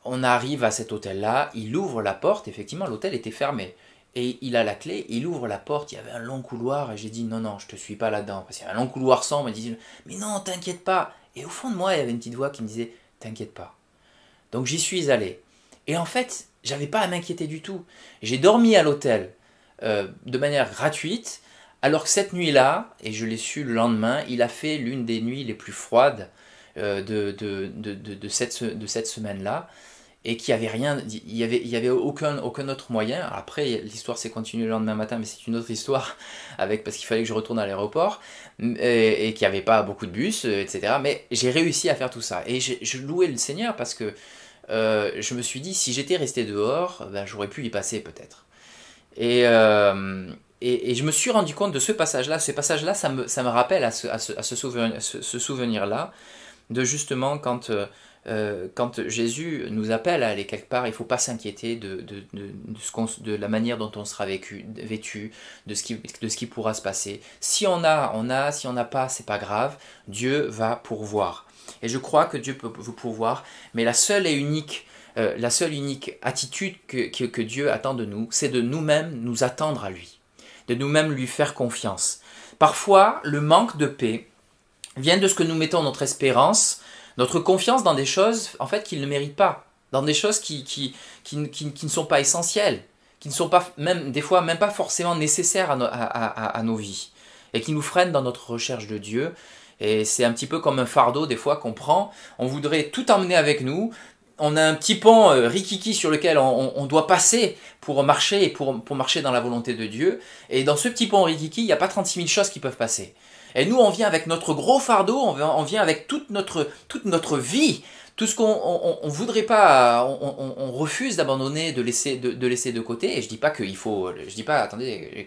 on arrive à cet hôtel-là, il ouvre la porte, effectivement, l'hôtel était fermé. Et il a la clé, il ouvre la porte, il y avait un long couloir, et j'ai dit, non, non, je te suis pas là-dedans. Parce qu'il y a un long couloir sombre, il dit, mais non, t'inquiète pas. Et au fond de moi, il y avait une petite voix qui me disait, t'inquiète pas. Donc j'y suis allé. Et en fait, j'avais pas à m'inquiéter du tout. J'ai dormi à l'hôtel de manière gratuite, alors que cette nuit-là, et je l'ai su le lendemain, il a fait l'une des nuits les plus froides de cette semaine-là, et qu'il n'y avait rien, il y avait aucun autre moyen. Après, l'histoire s'est continuée le lendemain matin, mais c'est une autre histoire, parce qu'il fallait que je retourne à l'aéroport, et qu'il n'y avait pas beaucoup de bus, etc. Mais j'ai réussi à faire tout ça. Et je louais le Seigneur parce que je me suis dit, si j'étais resté dehors, ben, j'aurais pu y passer peut-être. Et je me suis rendu compte de ce passage-là. Ce passage-là, ça me rappelle à ce souvenir-là, de justement quand Jésus nous appelle à aller quelque part, il ne faut pas s'inquiéter de la manière dont on sera vêtu, de ce qui pourra se passer. Si on a, si on n'a pas, c'est pas grave, Dieu va pourvoir. Et je crois que Dieu peut vous pourvoir, mais la seule et unique attitude que Dieu attend de nous, c'est de nous-mêmes nous attendre à lui, de nous-mêmes lui faire confiance. Parfois, le manque de paix vient de ce que nous mettons notre espérance, notre confiance dans des choses en fait qu'ils ne méritent pas, dans des choses qui ne sont pas essentielles, qui ne sont pas des fois même pas forcément nécessaires à nos vies, et qui nous freinent dans notre recherche de Dieu. Et c'est un petit peu comme un fardeau des fois qu'on prend, on voudrait tout emmener avec nous, on a un petit pont rikiki sur lequel on doit passer pour marcher, et pour marcher dans la volonté de Dieu, et dans ce petit pont rikiki, il n'y a pas 36 000 choses qui peuvent passer. Et nous, on vient avec notre gros fardeau, on vient avec toute notre vie, tout ce qu'on voudrait pas, on refuse d'abandonner, de laisser de côté. Et je dis pas qu'il faut,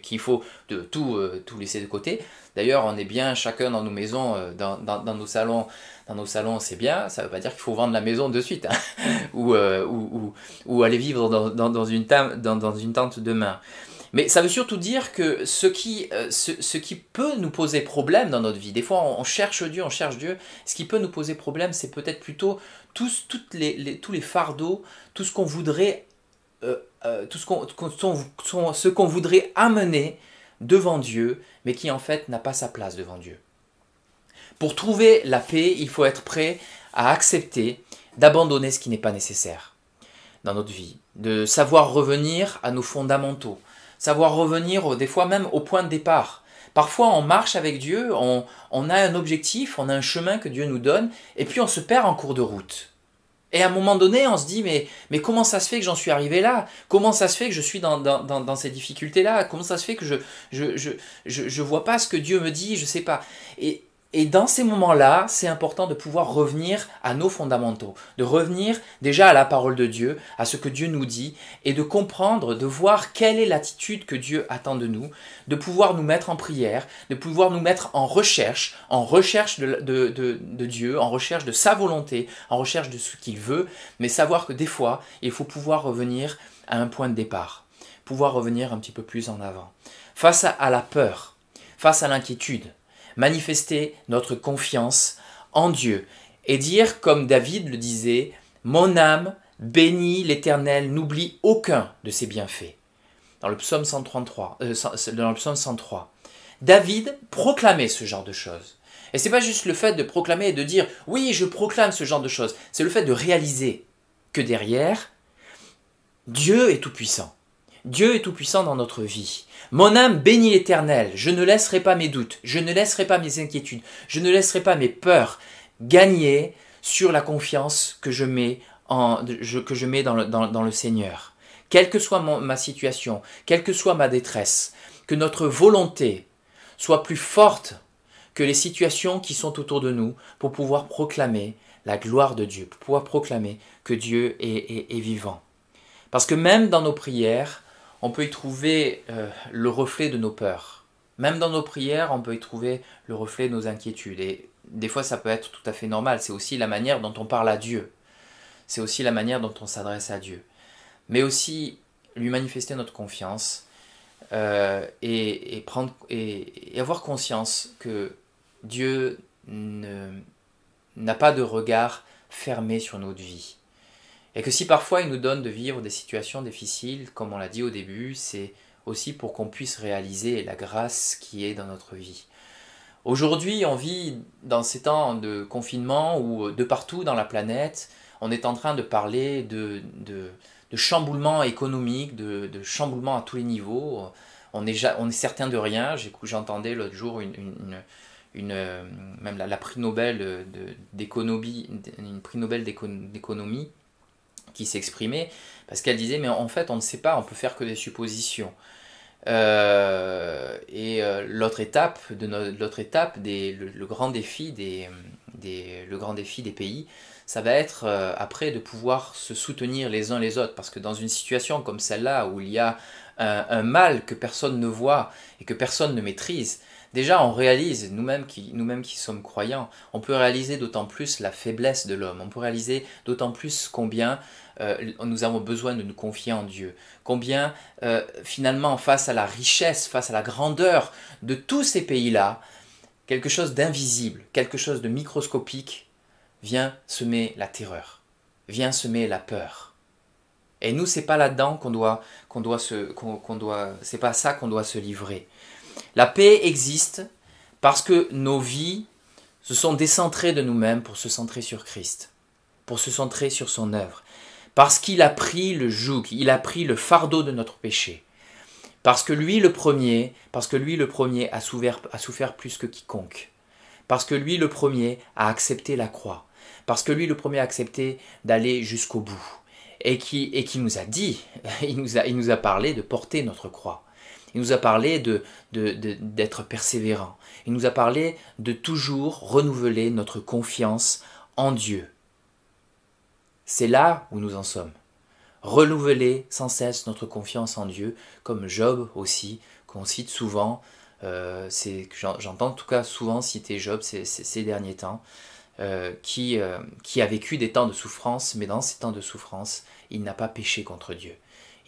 qu'il faut tout laisser de côté. D'ailleurs, on est bien chacun dans nos maisons, dans nos salons. Dans nos salons, c'est bien. Ça veut pas dire qu'il faut vendre la maison de suite, hein, ou aller vivre dans une tente demain. Mais ça veut surtout dire que ce qui peut nous poser problème dans notre vie, des fois on cherche Dieu, ce qui peut nous poser problème, c'est peut-être plutôt tous les fardeaux, tout ce qu'on voudrait, ce qu'on voudrait amener devant Dieu, mais qui en fait n'a pas sa place devant Dieu. Pour trouver la paix, il faut être prêt à accepter d'abandonner ce qui n'est pas nécessaire dans notre vie, de savoir revenir à nos fondamentaux, savoir revenir des fois même au point de départ. Parfois on marche avec Dieu, on a un objectif, on a un chemin que Dieu nous donne, et puis on se perd en cours de route. Et à un moment donné, on se dit, mais comment ça se fait que j'en suis arrivé là? Comment ça se fait que je suis dans ces difficultés-là? Comment ça se fait que je vois pas ce que Dieu me dit? Je sais pas. Et dans ces moments-là, c'est important de pouvoir revenir à nos fondamentaux, de revenir déjà à la parole de Dieu, à ce que Dieu nous dit, et de comprendre, de voir quelle est l'attitude que Dieu attend de nous, de pouvoir nous mettre en prière, de pouvoir nous mettre en recherche de Dieu, en recherche de sa volonté, en recherche de ce qu'il veut, mais savoir que des fois, il faut pouvoir revenir à un point de départ, pouvoir revenir un petit peu plus en avant. Face à la peur, face à l'inquiétude, manifester notre confiance en Dieu et dire comme David le disait, « Mon âme bénit l'Éternel, n'oublie aucun de ses bienfaits ». Dans le psaume 103. David proclamait ce genre de choses. Et ce n'est pas juste le fait de proclamer et de dire « Oui, je proclame ce genre de choses ». C'est le fait de réaliser que derrière, Dieu est tout-puissant. Dieu est tout-puissant dans notre vie. Mon âme bénit l'Éternel, je ne laisserai pas mes doutes, je ne laisserai pas mes inquiétudes, je ne laisserai pas mes peurs gagner sur la confiance que je mets dans le Seigneur. Quelle que soit ma situation, quelle que soit ma détresse, que notre volonté soit plus forte que les situations qui sont autour de nous pour pouvoir proclamer la gloire de Dieu, pour pouvoir proclamer que Dieu est vivant. Parce que même dans nos prières, on peut y trouver le reflet de nos peurs. Même dans nos prières, on peut y trouver le reflet de nos inquiétudes. Et des fois, ça peut être tout à fait normal. C'est aussi la manière dont on parle à Dieu. c'est aussi la manière dont on s'adresse à Dieu. Mais aussi lui manifester notre confiance et avoir conscience que Dieu n'a pas de regard fermé sur notre vie. Et que si parfois il nous donne de vivre des situations difficiles, comme on l'a dit au début, c'est aussi pour qu'on puisse réaliser la grâce qui est dans notre vie. Aujourd'hui, on vit dans ces temps de confinement où de partout dans la planète, on est en train de parler de chamboulement économique, de chamboulement à tous les niveaux. On est certain de rien. J'entendais l'autre jour même la prix Nobel d'économie, une prix Nobel d'économie qui s'exprimait, parce qu'elle disait, mais en fait, on ne sait pas, on peut faire que des suppositions. L'autre étape, le grand défi des pays, ça va être après de pouvoir se soutenir les uns les autres, parce que dans une situation comme celle-là où il y a un mal que personne ne voit et que personne ne maîtrise, déjà on réalise, nous-mêmes qui sommes croyants, on peut réaliser d'autant plus la faiblesse de l'homme, on peut réaliser d'autant plus combien nous avons besoin de nous confier en Dieu, combien finalement face à la richesse, face à la grandeur de tous ces pays-là, quelque chose d'invisible, quelque chose de microscopique vient semer la terreur, vient semer la peur. Et nous, c'est pas là-dedans c'est pas ça qu'on doit se livrer. La paix existe parce que nos vies se sont décentrées de nous-mêmes pour se centrer sur Christ, pour se centrer sur son œuvre. Parce qu'il a pris le joug, il a pris le fardeau de notre péché. Parce que lui le premier a souffert plus que quiconque. Parce que lui le premier a accepté la croix. Parce que lui le premier a accepté d'aller jusqu'au bout. Et qui nous a dit, il nous a parlé de porter notre croix. Il nous a parlé d'être persévérant. Il nous a parlé de toujours renouveler notre confiance en Dieu. C'est là où nous en sommes. Renouveler sans cesse notre confiance en Dieu, comme Job aussi, qu'on cite souvent. J'entends en tout cas souvent citer Job ces derniers temps, qui a vécu des temps de souffrance, mais dans ces temps de souffrance, il n'a pas péché contre Dieu.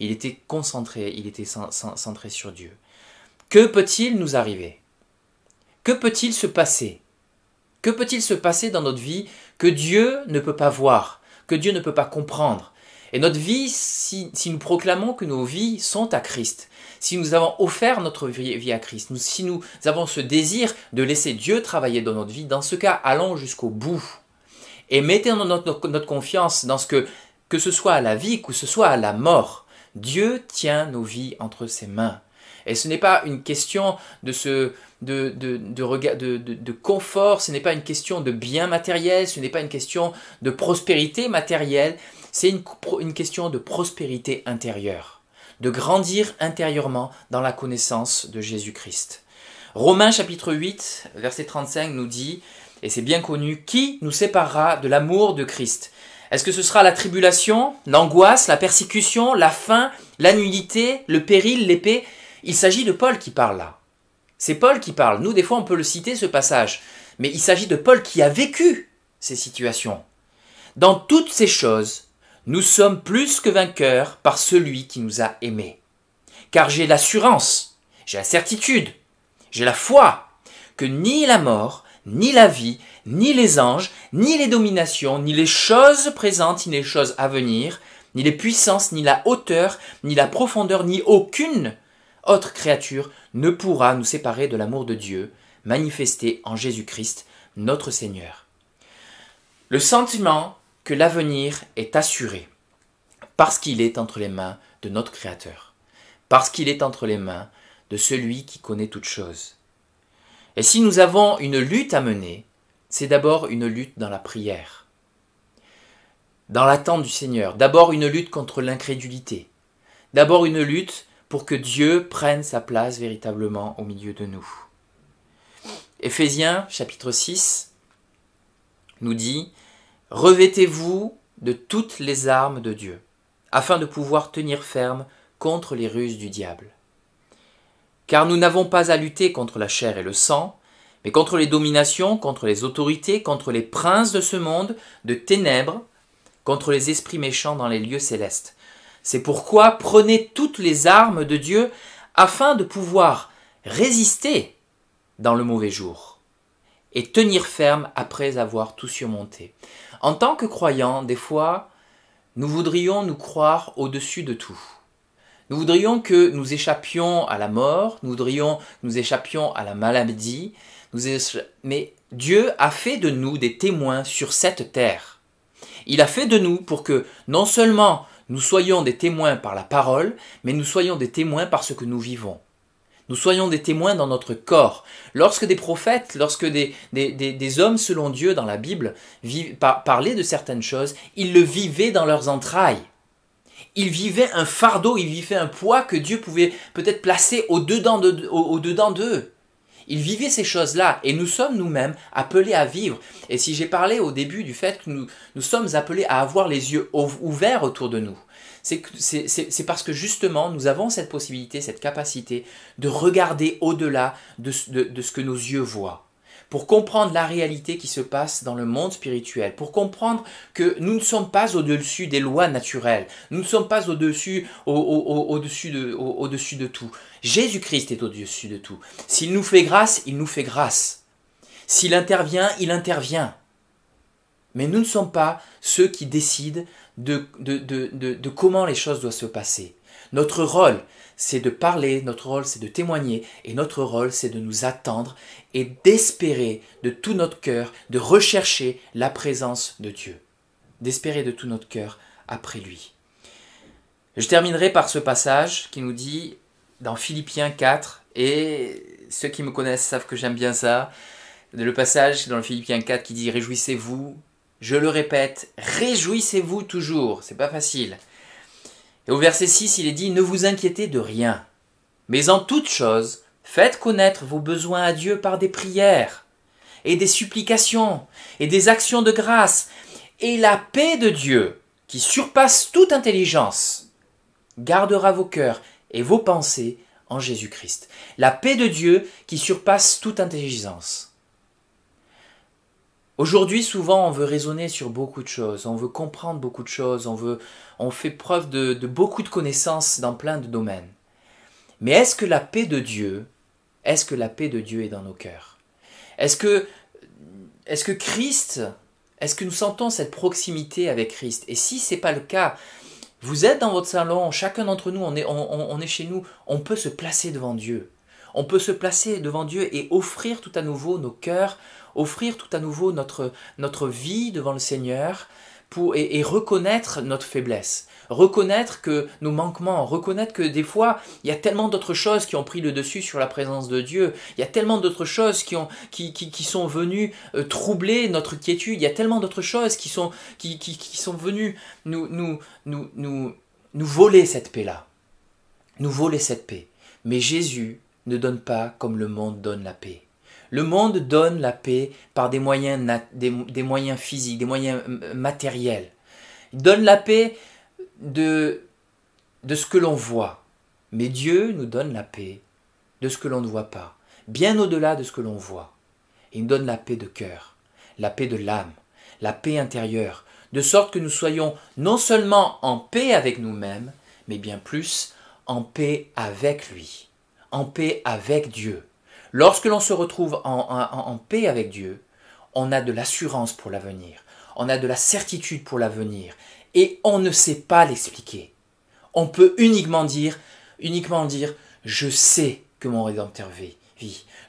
Il était concentré, il était centré sur Dieu. Que peut-il nous arriver? Que peut-il se passer? Que peut-il se passer dans notre vie que Dieu ne peut pas voir, que Dieu ne peut pas comprendre? Et notre vie, si nous proclamons que nos vies sont à Christ, si nous avons offert notre vie à Christ, si nous avons ce désir de laisser Dieu travailler dans notre vie, dans ce cas, allons jusqu'au bout. Et mettons notre confiance dans que ce soit à la vie, que ce soit à la mort. Dieu tient nos vies entre ses mains. Et ce n'est pas une question de confort, ce n'est pas une question de bien matériel, ce n'est pas une question de prospérité matérielle, c'est une question de prospérité intérieure, de grandir intérieurement dans la connaissance de Jésus-Christ. Romains chapitre 8, verset 35 nous dit, et c'est bien connu, « Qui nous séparera de l'amour de Christ ?» Est-ce que ce sera la tribulation, l'angoisse, la persécution, la faim, la nullité, le péril, l'épée? Il s'agit de Paul qui parle là. C'est Paul qui parle. Nous, des fois, on peut le citer, ce passage. Mais il s'agit de Paul qui a vécu ces situations. Dans toutes ces choses, nous sommes plus que vainqueurs par celui qui nous a aimés. Car j'ai l'assurance, j'ai la certitude, j'ai la foi que ni la mort, ni la vie, ni les anges, ni les dominations, ni les choses présentes, ni les choses à venir, ni les puissances, ni la hauteur, ni la profondeur, ni aucune autre créature ne pourra nous séparer de l'amour de Dieu, manifesté en Jésus-Christ, notre Seigneur. Le sentiment que l'avenir est assuré, parce qu'il est entre les mains de notre Créateur, parce qu'il est entre les mains de celui qui connaît toutes choses. Et si nous avons une lutte à mener, c'est d'abord une lutte dans la prière, dans l'attente du Seigneur, d'abord une lutte contre l'incrédulité, d'abord une lutte pour que Dieu prenne sa place véritablement au milieu de nous. Éphésiens chapitre 6 nous dit « Revêtez-vous de toutes les armes de Dieu, afin de pouvoir tenir ferme contre les ruses du diable. Car nous n'avons pas à lutter contre la chair et le sang, mais contre les dominations, contre les autorités, contre les princes de ce monde de ténèbres, contre les esprits méchants dans les lieux célestes. C'est pourquoi prenez toutes les armes de Dieu afin de pouvoir résister dans le mauvais jour et tenir ferme après avoir tout surmonté. En tant que croyants, des fois, nous voudrions nous croire au-dessus de tout. Nous voudrions que nous échappions à la mort, nous voudrions que nous échappions à la maladie, mais Dieu a fait de nous des témoins sur cette terre. Il a fait de nous pour que non seulement nous soyons des témoins par la parole, mais nous soyons des témoins par ce que nous vivons. Nous soyons des témoins dans notre corps. Lorsque des prophètes, lorsque des hommes selon Dieu dans la Bible parlaient de certaines choses, ils le vivaient dans leurs entrailles. Ils vivaient un fardeau, ils vivaient un poids que Dieu pouvait peut-être placer au-dedans d'eux. Ils vivaient ces choses-là et nous sommes nous-mêmes appelés à vivre. Et si j'ai parlé au début du fait que nous sommes appelés à avoir les yeux ouverts autour de nous, c'est parce que justement nous avons cette possibilité, cette capacité de regarder au-delà de ce que nos yeux voient. Pour comprendre la réalité qui se passe dans le monde spirituel, pour comprendre que nous ne sommes pas au-dessus des lois naturelles, nous ne sommes pas au-dessus de tout. Jésus-Christ est au-dessus de tout. S'il nous fait grâce, il nous fait grâce. S'il intervient, il intervient. Mais nous ne sommes pas ceux qui décident de comment les choses doivent se passer. Notre rôle, c'est de parler, notre rôle, c'est de témoigner, et notre rôle, c'est de nous attendre et d'espérer de tout notre cœur, de rechercher la présence de Dieu. D'espérer de tout notre cœur après lui. Je terminerai par ce passage qui nous dit dans Philippiens 4, et ceux qui me connaissent savent que j'aime bien ça, le passage dans le Philippiens 4 qui dit « Réjouissez-vous », je le répète, réjouissez-vous toujours, c'est pas facile. Et au verset 6, il est dit « Ne vous inquiétez de rien, mais en toute chose, faites connaître vos besoins à Dieu par des prières et des supplications et des actions de grâce, et la paix de Dieu, qui surpasse toute intelligence, gardera vos cœurs et vos pensées en Jésus-Christ. » La paix de Dieu qui surpasse toute intelligence. Aujourd'hui, souvent, on veut raisonner sur beaucoup de choses, on veut comprendre beaucoup de choses, on fait preuve de beaucoup de connaissances dans plein de domaines. Mais est-ce que la paix de Dieu est dans nos cœurs? Est-ce que Christ, est-ce que nous sentons cette proximité avec Christ? Et si ce n'est pas le cas, vous êtes dans votre salon, chacun d'entre nous, on est chez nous, on peut se placer devant Dieu. On peut se placer devant Dieu et offrir tout à nouveau nos cœurs, offrir tout à nouveau notre vie devant le Seigneur et reconnaître notre faiblesse, reconnaître que nos manquements, reconnaître que des fois, il y a tellement d'autres choses qui ont pris le dessus sur la présence de Dieu, il y a tellement d'autres choses qui sont venues troubler notre quiétude, il y a tellement d'autres choses qui sont venues nous voler cette paix-là, nous voler cette paix. Mais Jésus ne donne pas comme le monde donne la paix. Le monde donne la paix par des moyens physiques, des moyens matériels. Il donne la paix de ce que l'on voit. Mais Dieu nous donne la paix de ce que l'on ne voit pas, bien au-delà de ce que l'on voit. Il nous donne la paix de cœur, la paix de l'âme, la paix intérieure, de sorte que nous soyons non seulement en paix avec nous-mêmes, mais bien plus en paix avec lui, en paix avec Dieu. Lorsque l'on se retrouve en paix avec Dieu, on a de l'assurance pour l'avenir, on a de la certitude pour l'avenir, et on ne sait pas l'expliquer. On peut uniquement dire, je sais que mon Rédempteur vit,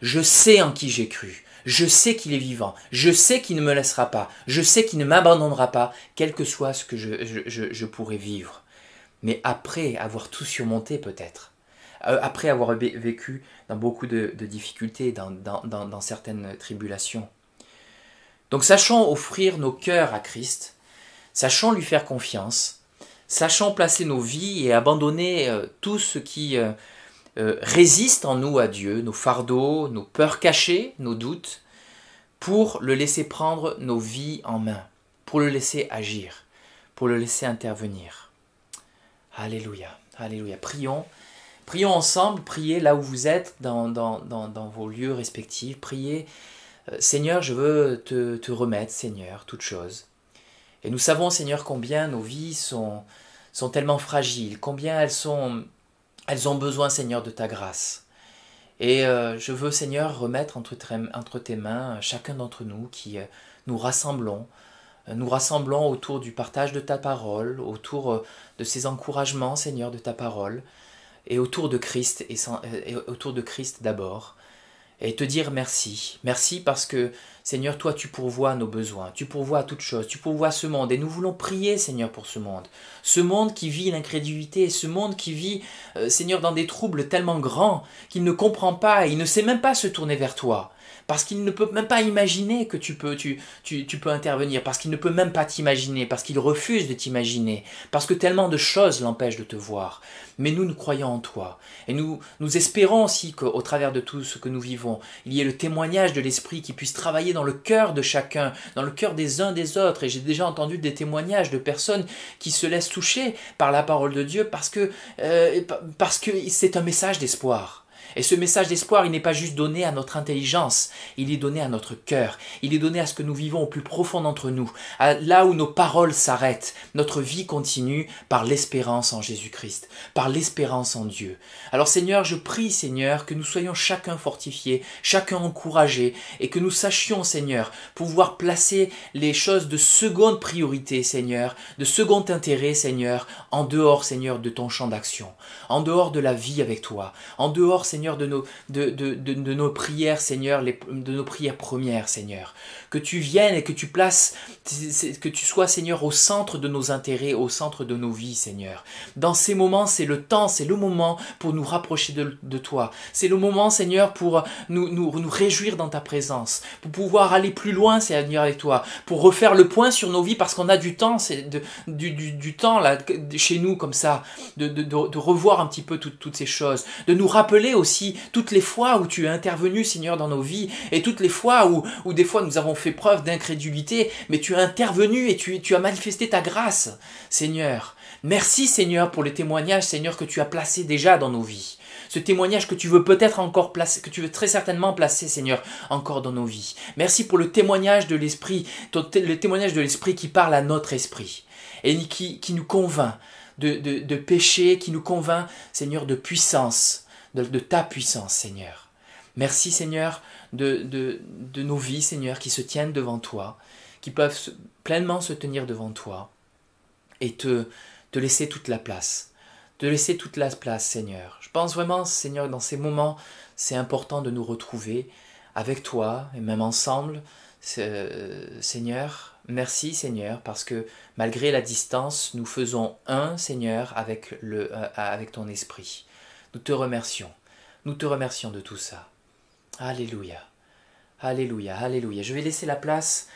je sais en qui j'ai cru, je sais qu'il est vivant, je sais qu'il ne me laissera pas, je sais qu'il ne m'abandonnera pas, quel que soit ce que je pourrais vivre. Mais après avoir tout surmonté peut-être, après avoir vécu dans beaucoup de difficultés, dans certaines tribulations. Donc sachons offrir nos cœurs à Christ, sachons lui faire confiance, sachons placer nos vies et abandonner tout ce qui résiste en nous à Dieu, nos fardeaux, nos peurs cachées, nos doutes, pour le laisser prendre nos vies en main, pour le laisser agir, pour le laisser intervenir. Alléluia, alléluia. Prions ensemble, priez là où vous êtes, dans vos lieux respectifs. Priez, Seigneur, je veux te remettre, Seigneur, toutes choses. Et nous savons, Seigneur, combien nos vies sont tellement fragiles, combien elles ont besoin, Seigneur, de ta grâce. Et je veux, Seigneur, remettre entre tes mains chacun d'entre nous qui nous rassemblons autour du partage de ta parole, autour de ces encouragements, Seigneur, de ta parole, et autour de Christ, et autour de Christ d'abord. Et te dire merci. Merci parce que, Seigneur, toi, tu pourvois nos besoins, tu pourvois à toutes choses, tu pourvois ce monde. Et nous voulons prier, Seigneur, pour ce monde qui vit l'incrédulité, ce monde qui vit, Seigneur, dans des troubles tellement grands qu'il ne comprend pas, il ne sait même pas se tourner vers toi. Parce qu'il ne peut même pas imaginer que tu peux intervenir, parce qu'il ne peut même pas t'imaginer, parce qu'il refuse de t'imaginer, parce que tellement de choses l'empêchent de te voir. Mais nous croyons en toi. Et nous espérons aussi qu'au travers de tout ce que nous vivons, il y ait le témoignage de l'Esprit qui puisse travailler dans le cœur de chacun, dans le cœur des uns des autres. Et j'ai déjà entendu des témoignages de personnes qui se laissent toucher par la parole de Dieu parce que c'est un message d'espoir. Et ce message d'espoir, il n'est pas juste donné à notre intelligence, il est donné à notre cœur, il est donné à ce que nous vivons au plus profond d'entre nous, là où nos paroles s'arrêtent, notre vie continue par l'espérance en Jésus-Christ, par l'espérance en Dieu. Alors Seigneur, je prie Seigneur que nous soyons chacun fortifiés, chacun encouragés, et que nous sachions Seigneur pouvoir placer les choses de seconde priorité Seigneur, de second intérêt Seigneur, en dehors Seigneur de ton champ d'action, en dehors de la vie avec toi, en dehors Seigneur de nos prières, Seigneur, de nos prières premières, Seigneur. Que tu viennes et que tu places, que tu sois, Seigneur, au centre de nos intérêts, au centre de nos vies, Seigneur. Dans ces moments, c'est le temps, c'est le moment pour nous rapprocher de toi. C'est le moment, Seigneur, pour nous réjouir dans ta présence, pour pouvoir aller plus loin, Seigneur, avec toi, pour refaire le point sur nos vies, parce qu'on a du temps, c'est du temps là, chez nous, comme ça, de revoir un petit peu toutes ces choses, de nous rappeler aussi toutes les fois où tu es intervenu, Seigneur, dans nos vies, et toutes les fois où des fois nous avons fait preuve d'incrédulité, mais tu as intervenu et tu as manifesté ta grâce, Seigneur. Merci, Seigneur, pour les témoignages, Seigneur, que tu as placés déjà dans nos vies. Ce témoignage que tu veux peut-être encore placer, que tu veux très certainement placer, Seigneur, encore dans nos vies. Merci pour le témoignage de l'Esprit, le témoignage de l'Esprit qui parle à notre esprit et qui nous convainc de péché, qui nous convainc, Seigneur, de puissance, de ta puissance, Seigneur. Merci, Seigneur, de nos vies, Seigneur, qui se tiennent devant toi, qui peuvent pleinement se tenir devant toi et te laisser toute la place. Te laisser toute la place, Seigneur. Je pense vraiment, Seigneur, dans ces moments, c'est important de nous retrouver avec toi et même ensemble. Seigneur, merci, Seigneur, parce que malgré la distance, nous faisons un, Seigneur, avec ton esprit. Nous te remercions. Nous te remercions de tout ça. Alléluia. Alléluia. Alléluia. Je vais laisser la place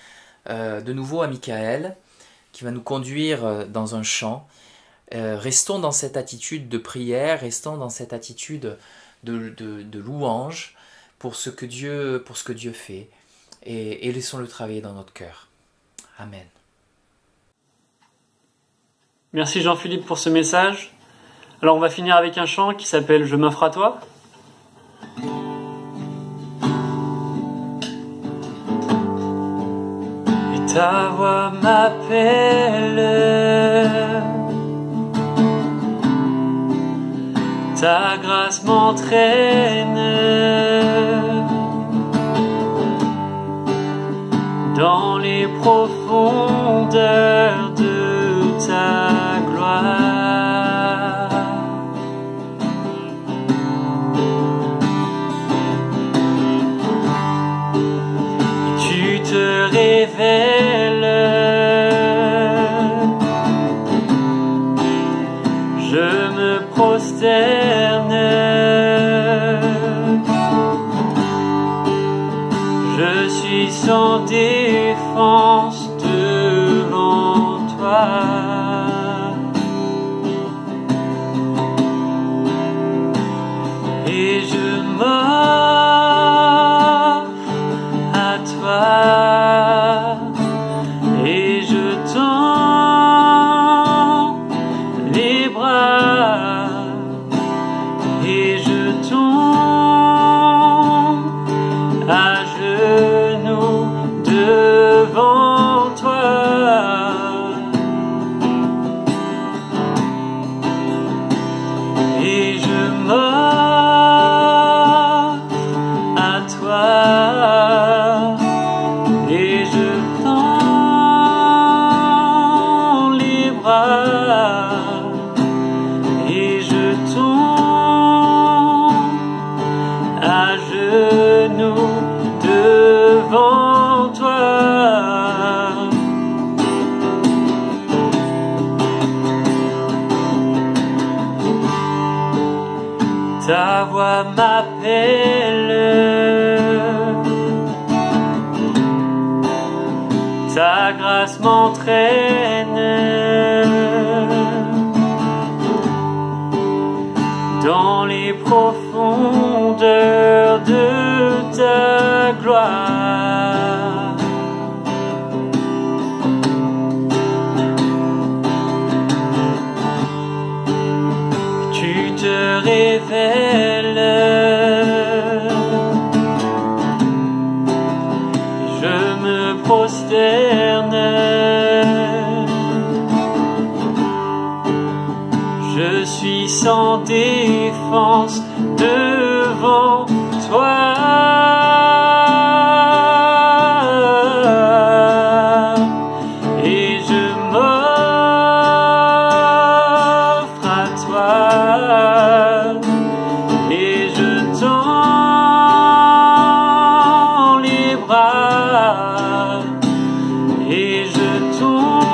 de nouveau à Michael qui va nous conduire dans un chant. Restons dans cette attitude de prière, restons dans cette attitude de louange pour ce que Dieu fait et laissons-le travailler dans notre cœur. Amen. Merci Jean-Philippe pour ce message. Alors on va finir avec un chant qui s'appelle « Je m'offre à toi ». Et ta voix m'appelle, ta grâce m'entraîne dans les profondeurs de ta gloire. Tu te révèles, je me prosterne, je suis sans défense devant toi. Et je m'offre à toi, et je tends les bras, et je tombe à genoux devant toi. Ta voix m'appelle, ta grâce m'entraîne dans les profondeurs de ta gloire. Tu te révèles, je me prosterne, je suis sans défense devant toi. Et je m'offre à toi. Et je tends les bras. Et je tombe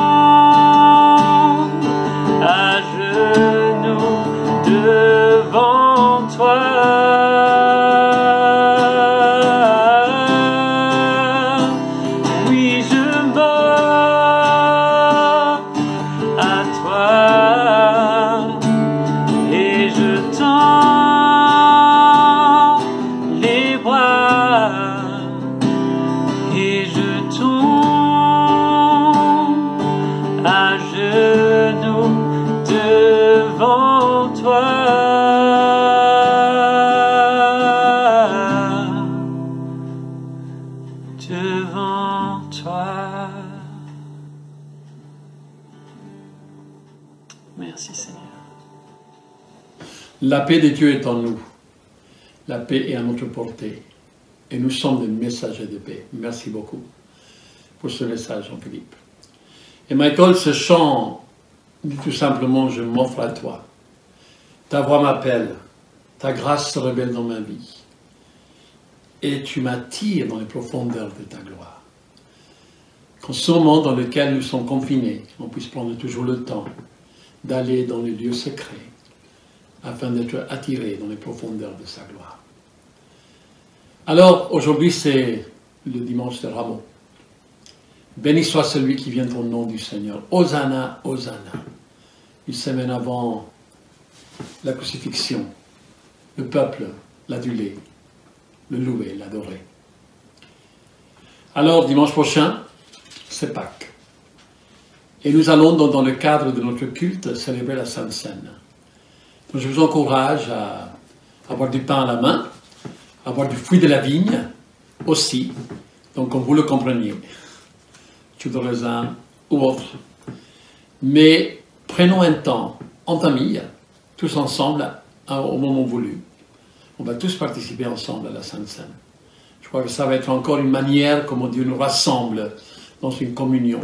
à genoux devant toi. Oui, je m'offre à toi. Et je tends les bras. Et je tombe à genoux devant toi. Devant toi. Merci Seigneur. La paix de Dieu est en nous. La paix est à notre portée. Et nous sommes des messagers de paix. Merci beaucoup pour ce message, Jean-Philippe. Et Michael, ce chant dit tout simplement, je m'offre à toi. Ta voix m'appelle. Ta grâce se révèle dans ma vie. Et tu m'attires dans les profondeurs de ta gloire. Qu'en ce moment dans lequel nous sommes confinés, on puisse prendre toujours le temps d'aller dans les lieux secrets afin d'être attirés dans les profondeurs de sa gloire. Alors, aujourd'hui, c'est le dimanche de Ramos. Béni soit celui qui vient au nom du Seigneur. Hosanna, Hosanna. Une semaine avant la crucifixion, le peuple l'adulait, le louait, l'adorait. Alors, dimanche prochain, c'est Pâques. Et nous allons, dans le cadre de notre culte, célébrer la Sainte Seine. Donc, je vous encourage à avoir du pain à la main, à avoir du fruit de la vigne aussi. Donc, comme vous le compreniez, jus de raisin ou autre. Mais prenons un temps en famille, tous ensemble, au moment voulu. On va tous participer ensemble à la Sainte Seine. Je crois que ça va être encore une manière comment Dieu nous rassemble dans une communion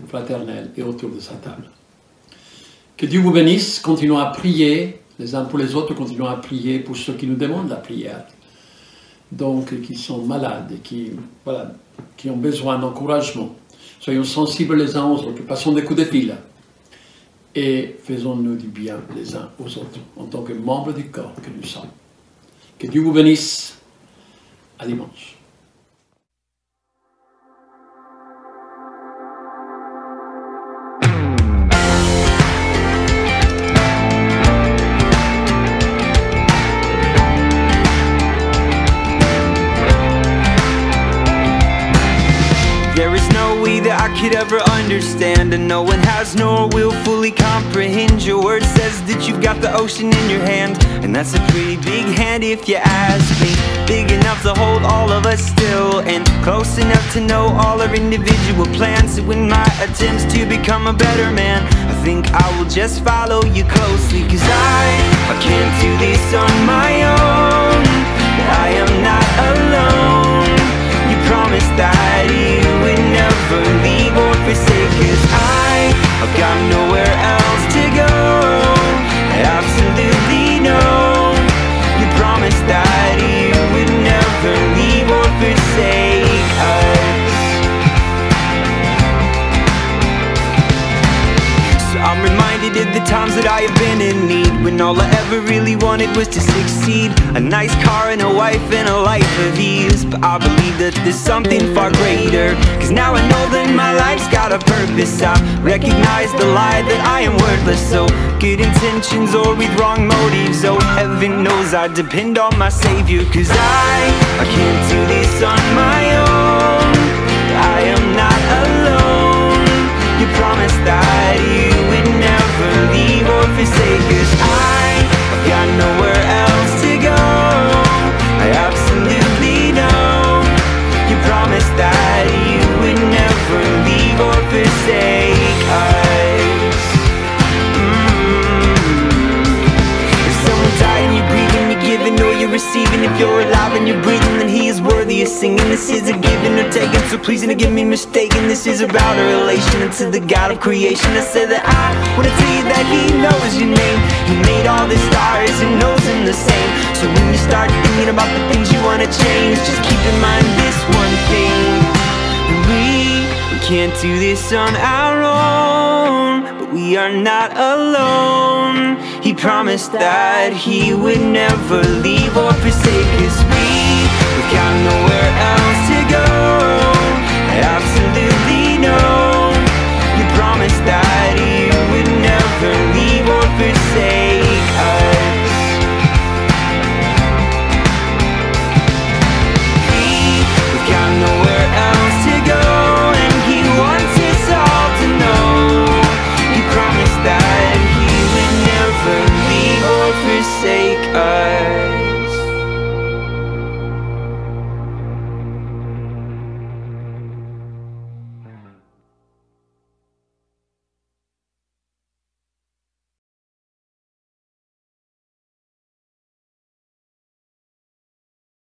fraternelle et autour de sa table. Que Dieu vous bénisse. Continuons à prier les uns pour les autres. Continuons à prier pour ceux qui nous demandent la prière. Donc, qui sont malades et qui ont besoin d'encouragement. Soyons sensibles les uns aux autres. Passons des coups de fil. Et faisons-nous du bien les uns aux autres, en tant que membres du corps que nous sommes. Que Dieu vous bénisse. À dimanche. I could ever understand, and no one has nor will fully comprehend. Your word says that you've got the ocean in your hand, and that's a pretty big hand if you ask me. Big enough to hold all of us still, and close enough to know all our individual plans. So in my attempts to become a better man, I think I will just follow you closely. Cause I can't do this on my own, but I am not alone. You promised that you would never leave or forsake. Cause I've got nowhere else to go, absolutely no. You promised that you would never leave or forsake us. So I'm reminded of the times that I have been in need, when all I ever really wanted was to succeed. A nice car and a wife and a life of ease. But I believe that there's something far greater, cause now I know that my life's got a purpose. I recognize the lie that I am worthless. So good intentions or with wrong motives, oh heaven knows I depend on my Savior. Cause I can't do this on my own. I am not alone. You promised that you would never leave or forsake us. I've got nowhere else to go. I absolutely know. You promised that you would never leave or forsake us. If someone died and you're grieving, you're giving or you're receiving. If you're alive and you're breathing, then He is worthy of singing. This is a giving or taking, so please don't get me mistaken. This is about a relation to the God of creation. I said that I wanna tell you that He knows your name. He made all the stars and knows them the same. So when you start thinking about the things you wanna change, just keep in mind this one thing: we can't do this on our own, but we are not alone. He promised that He would never leave or forsake us. We've got nowhere else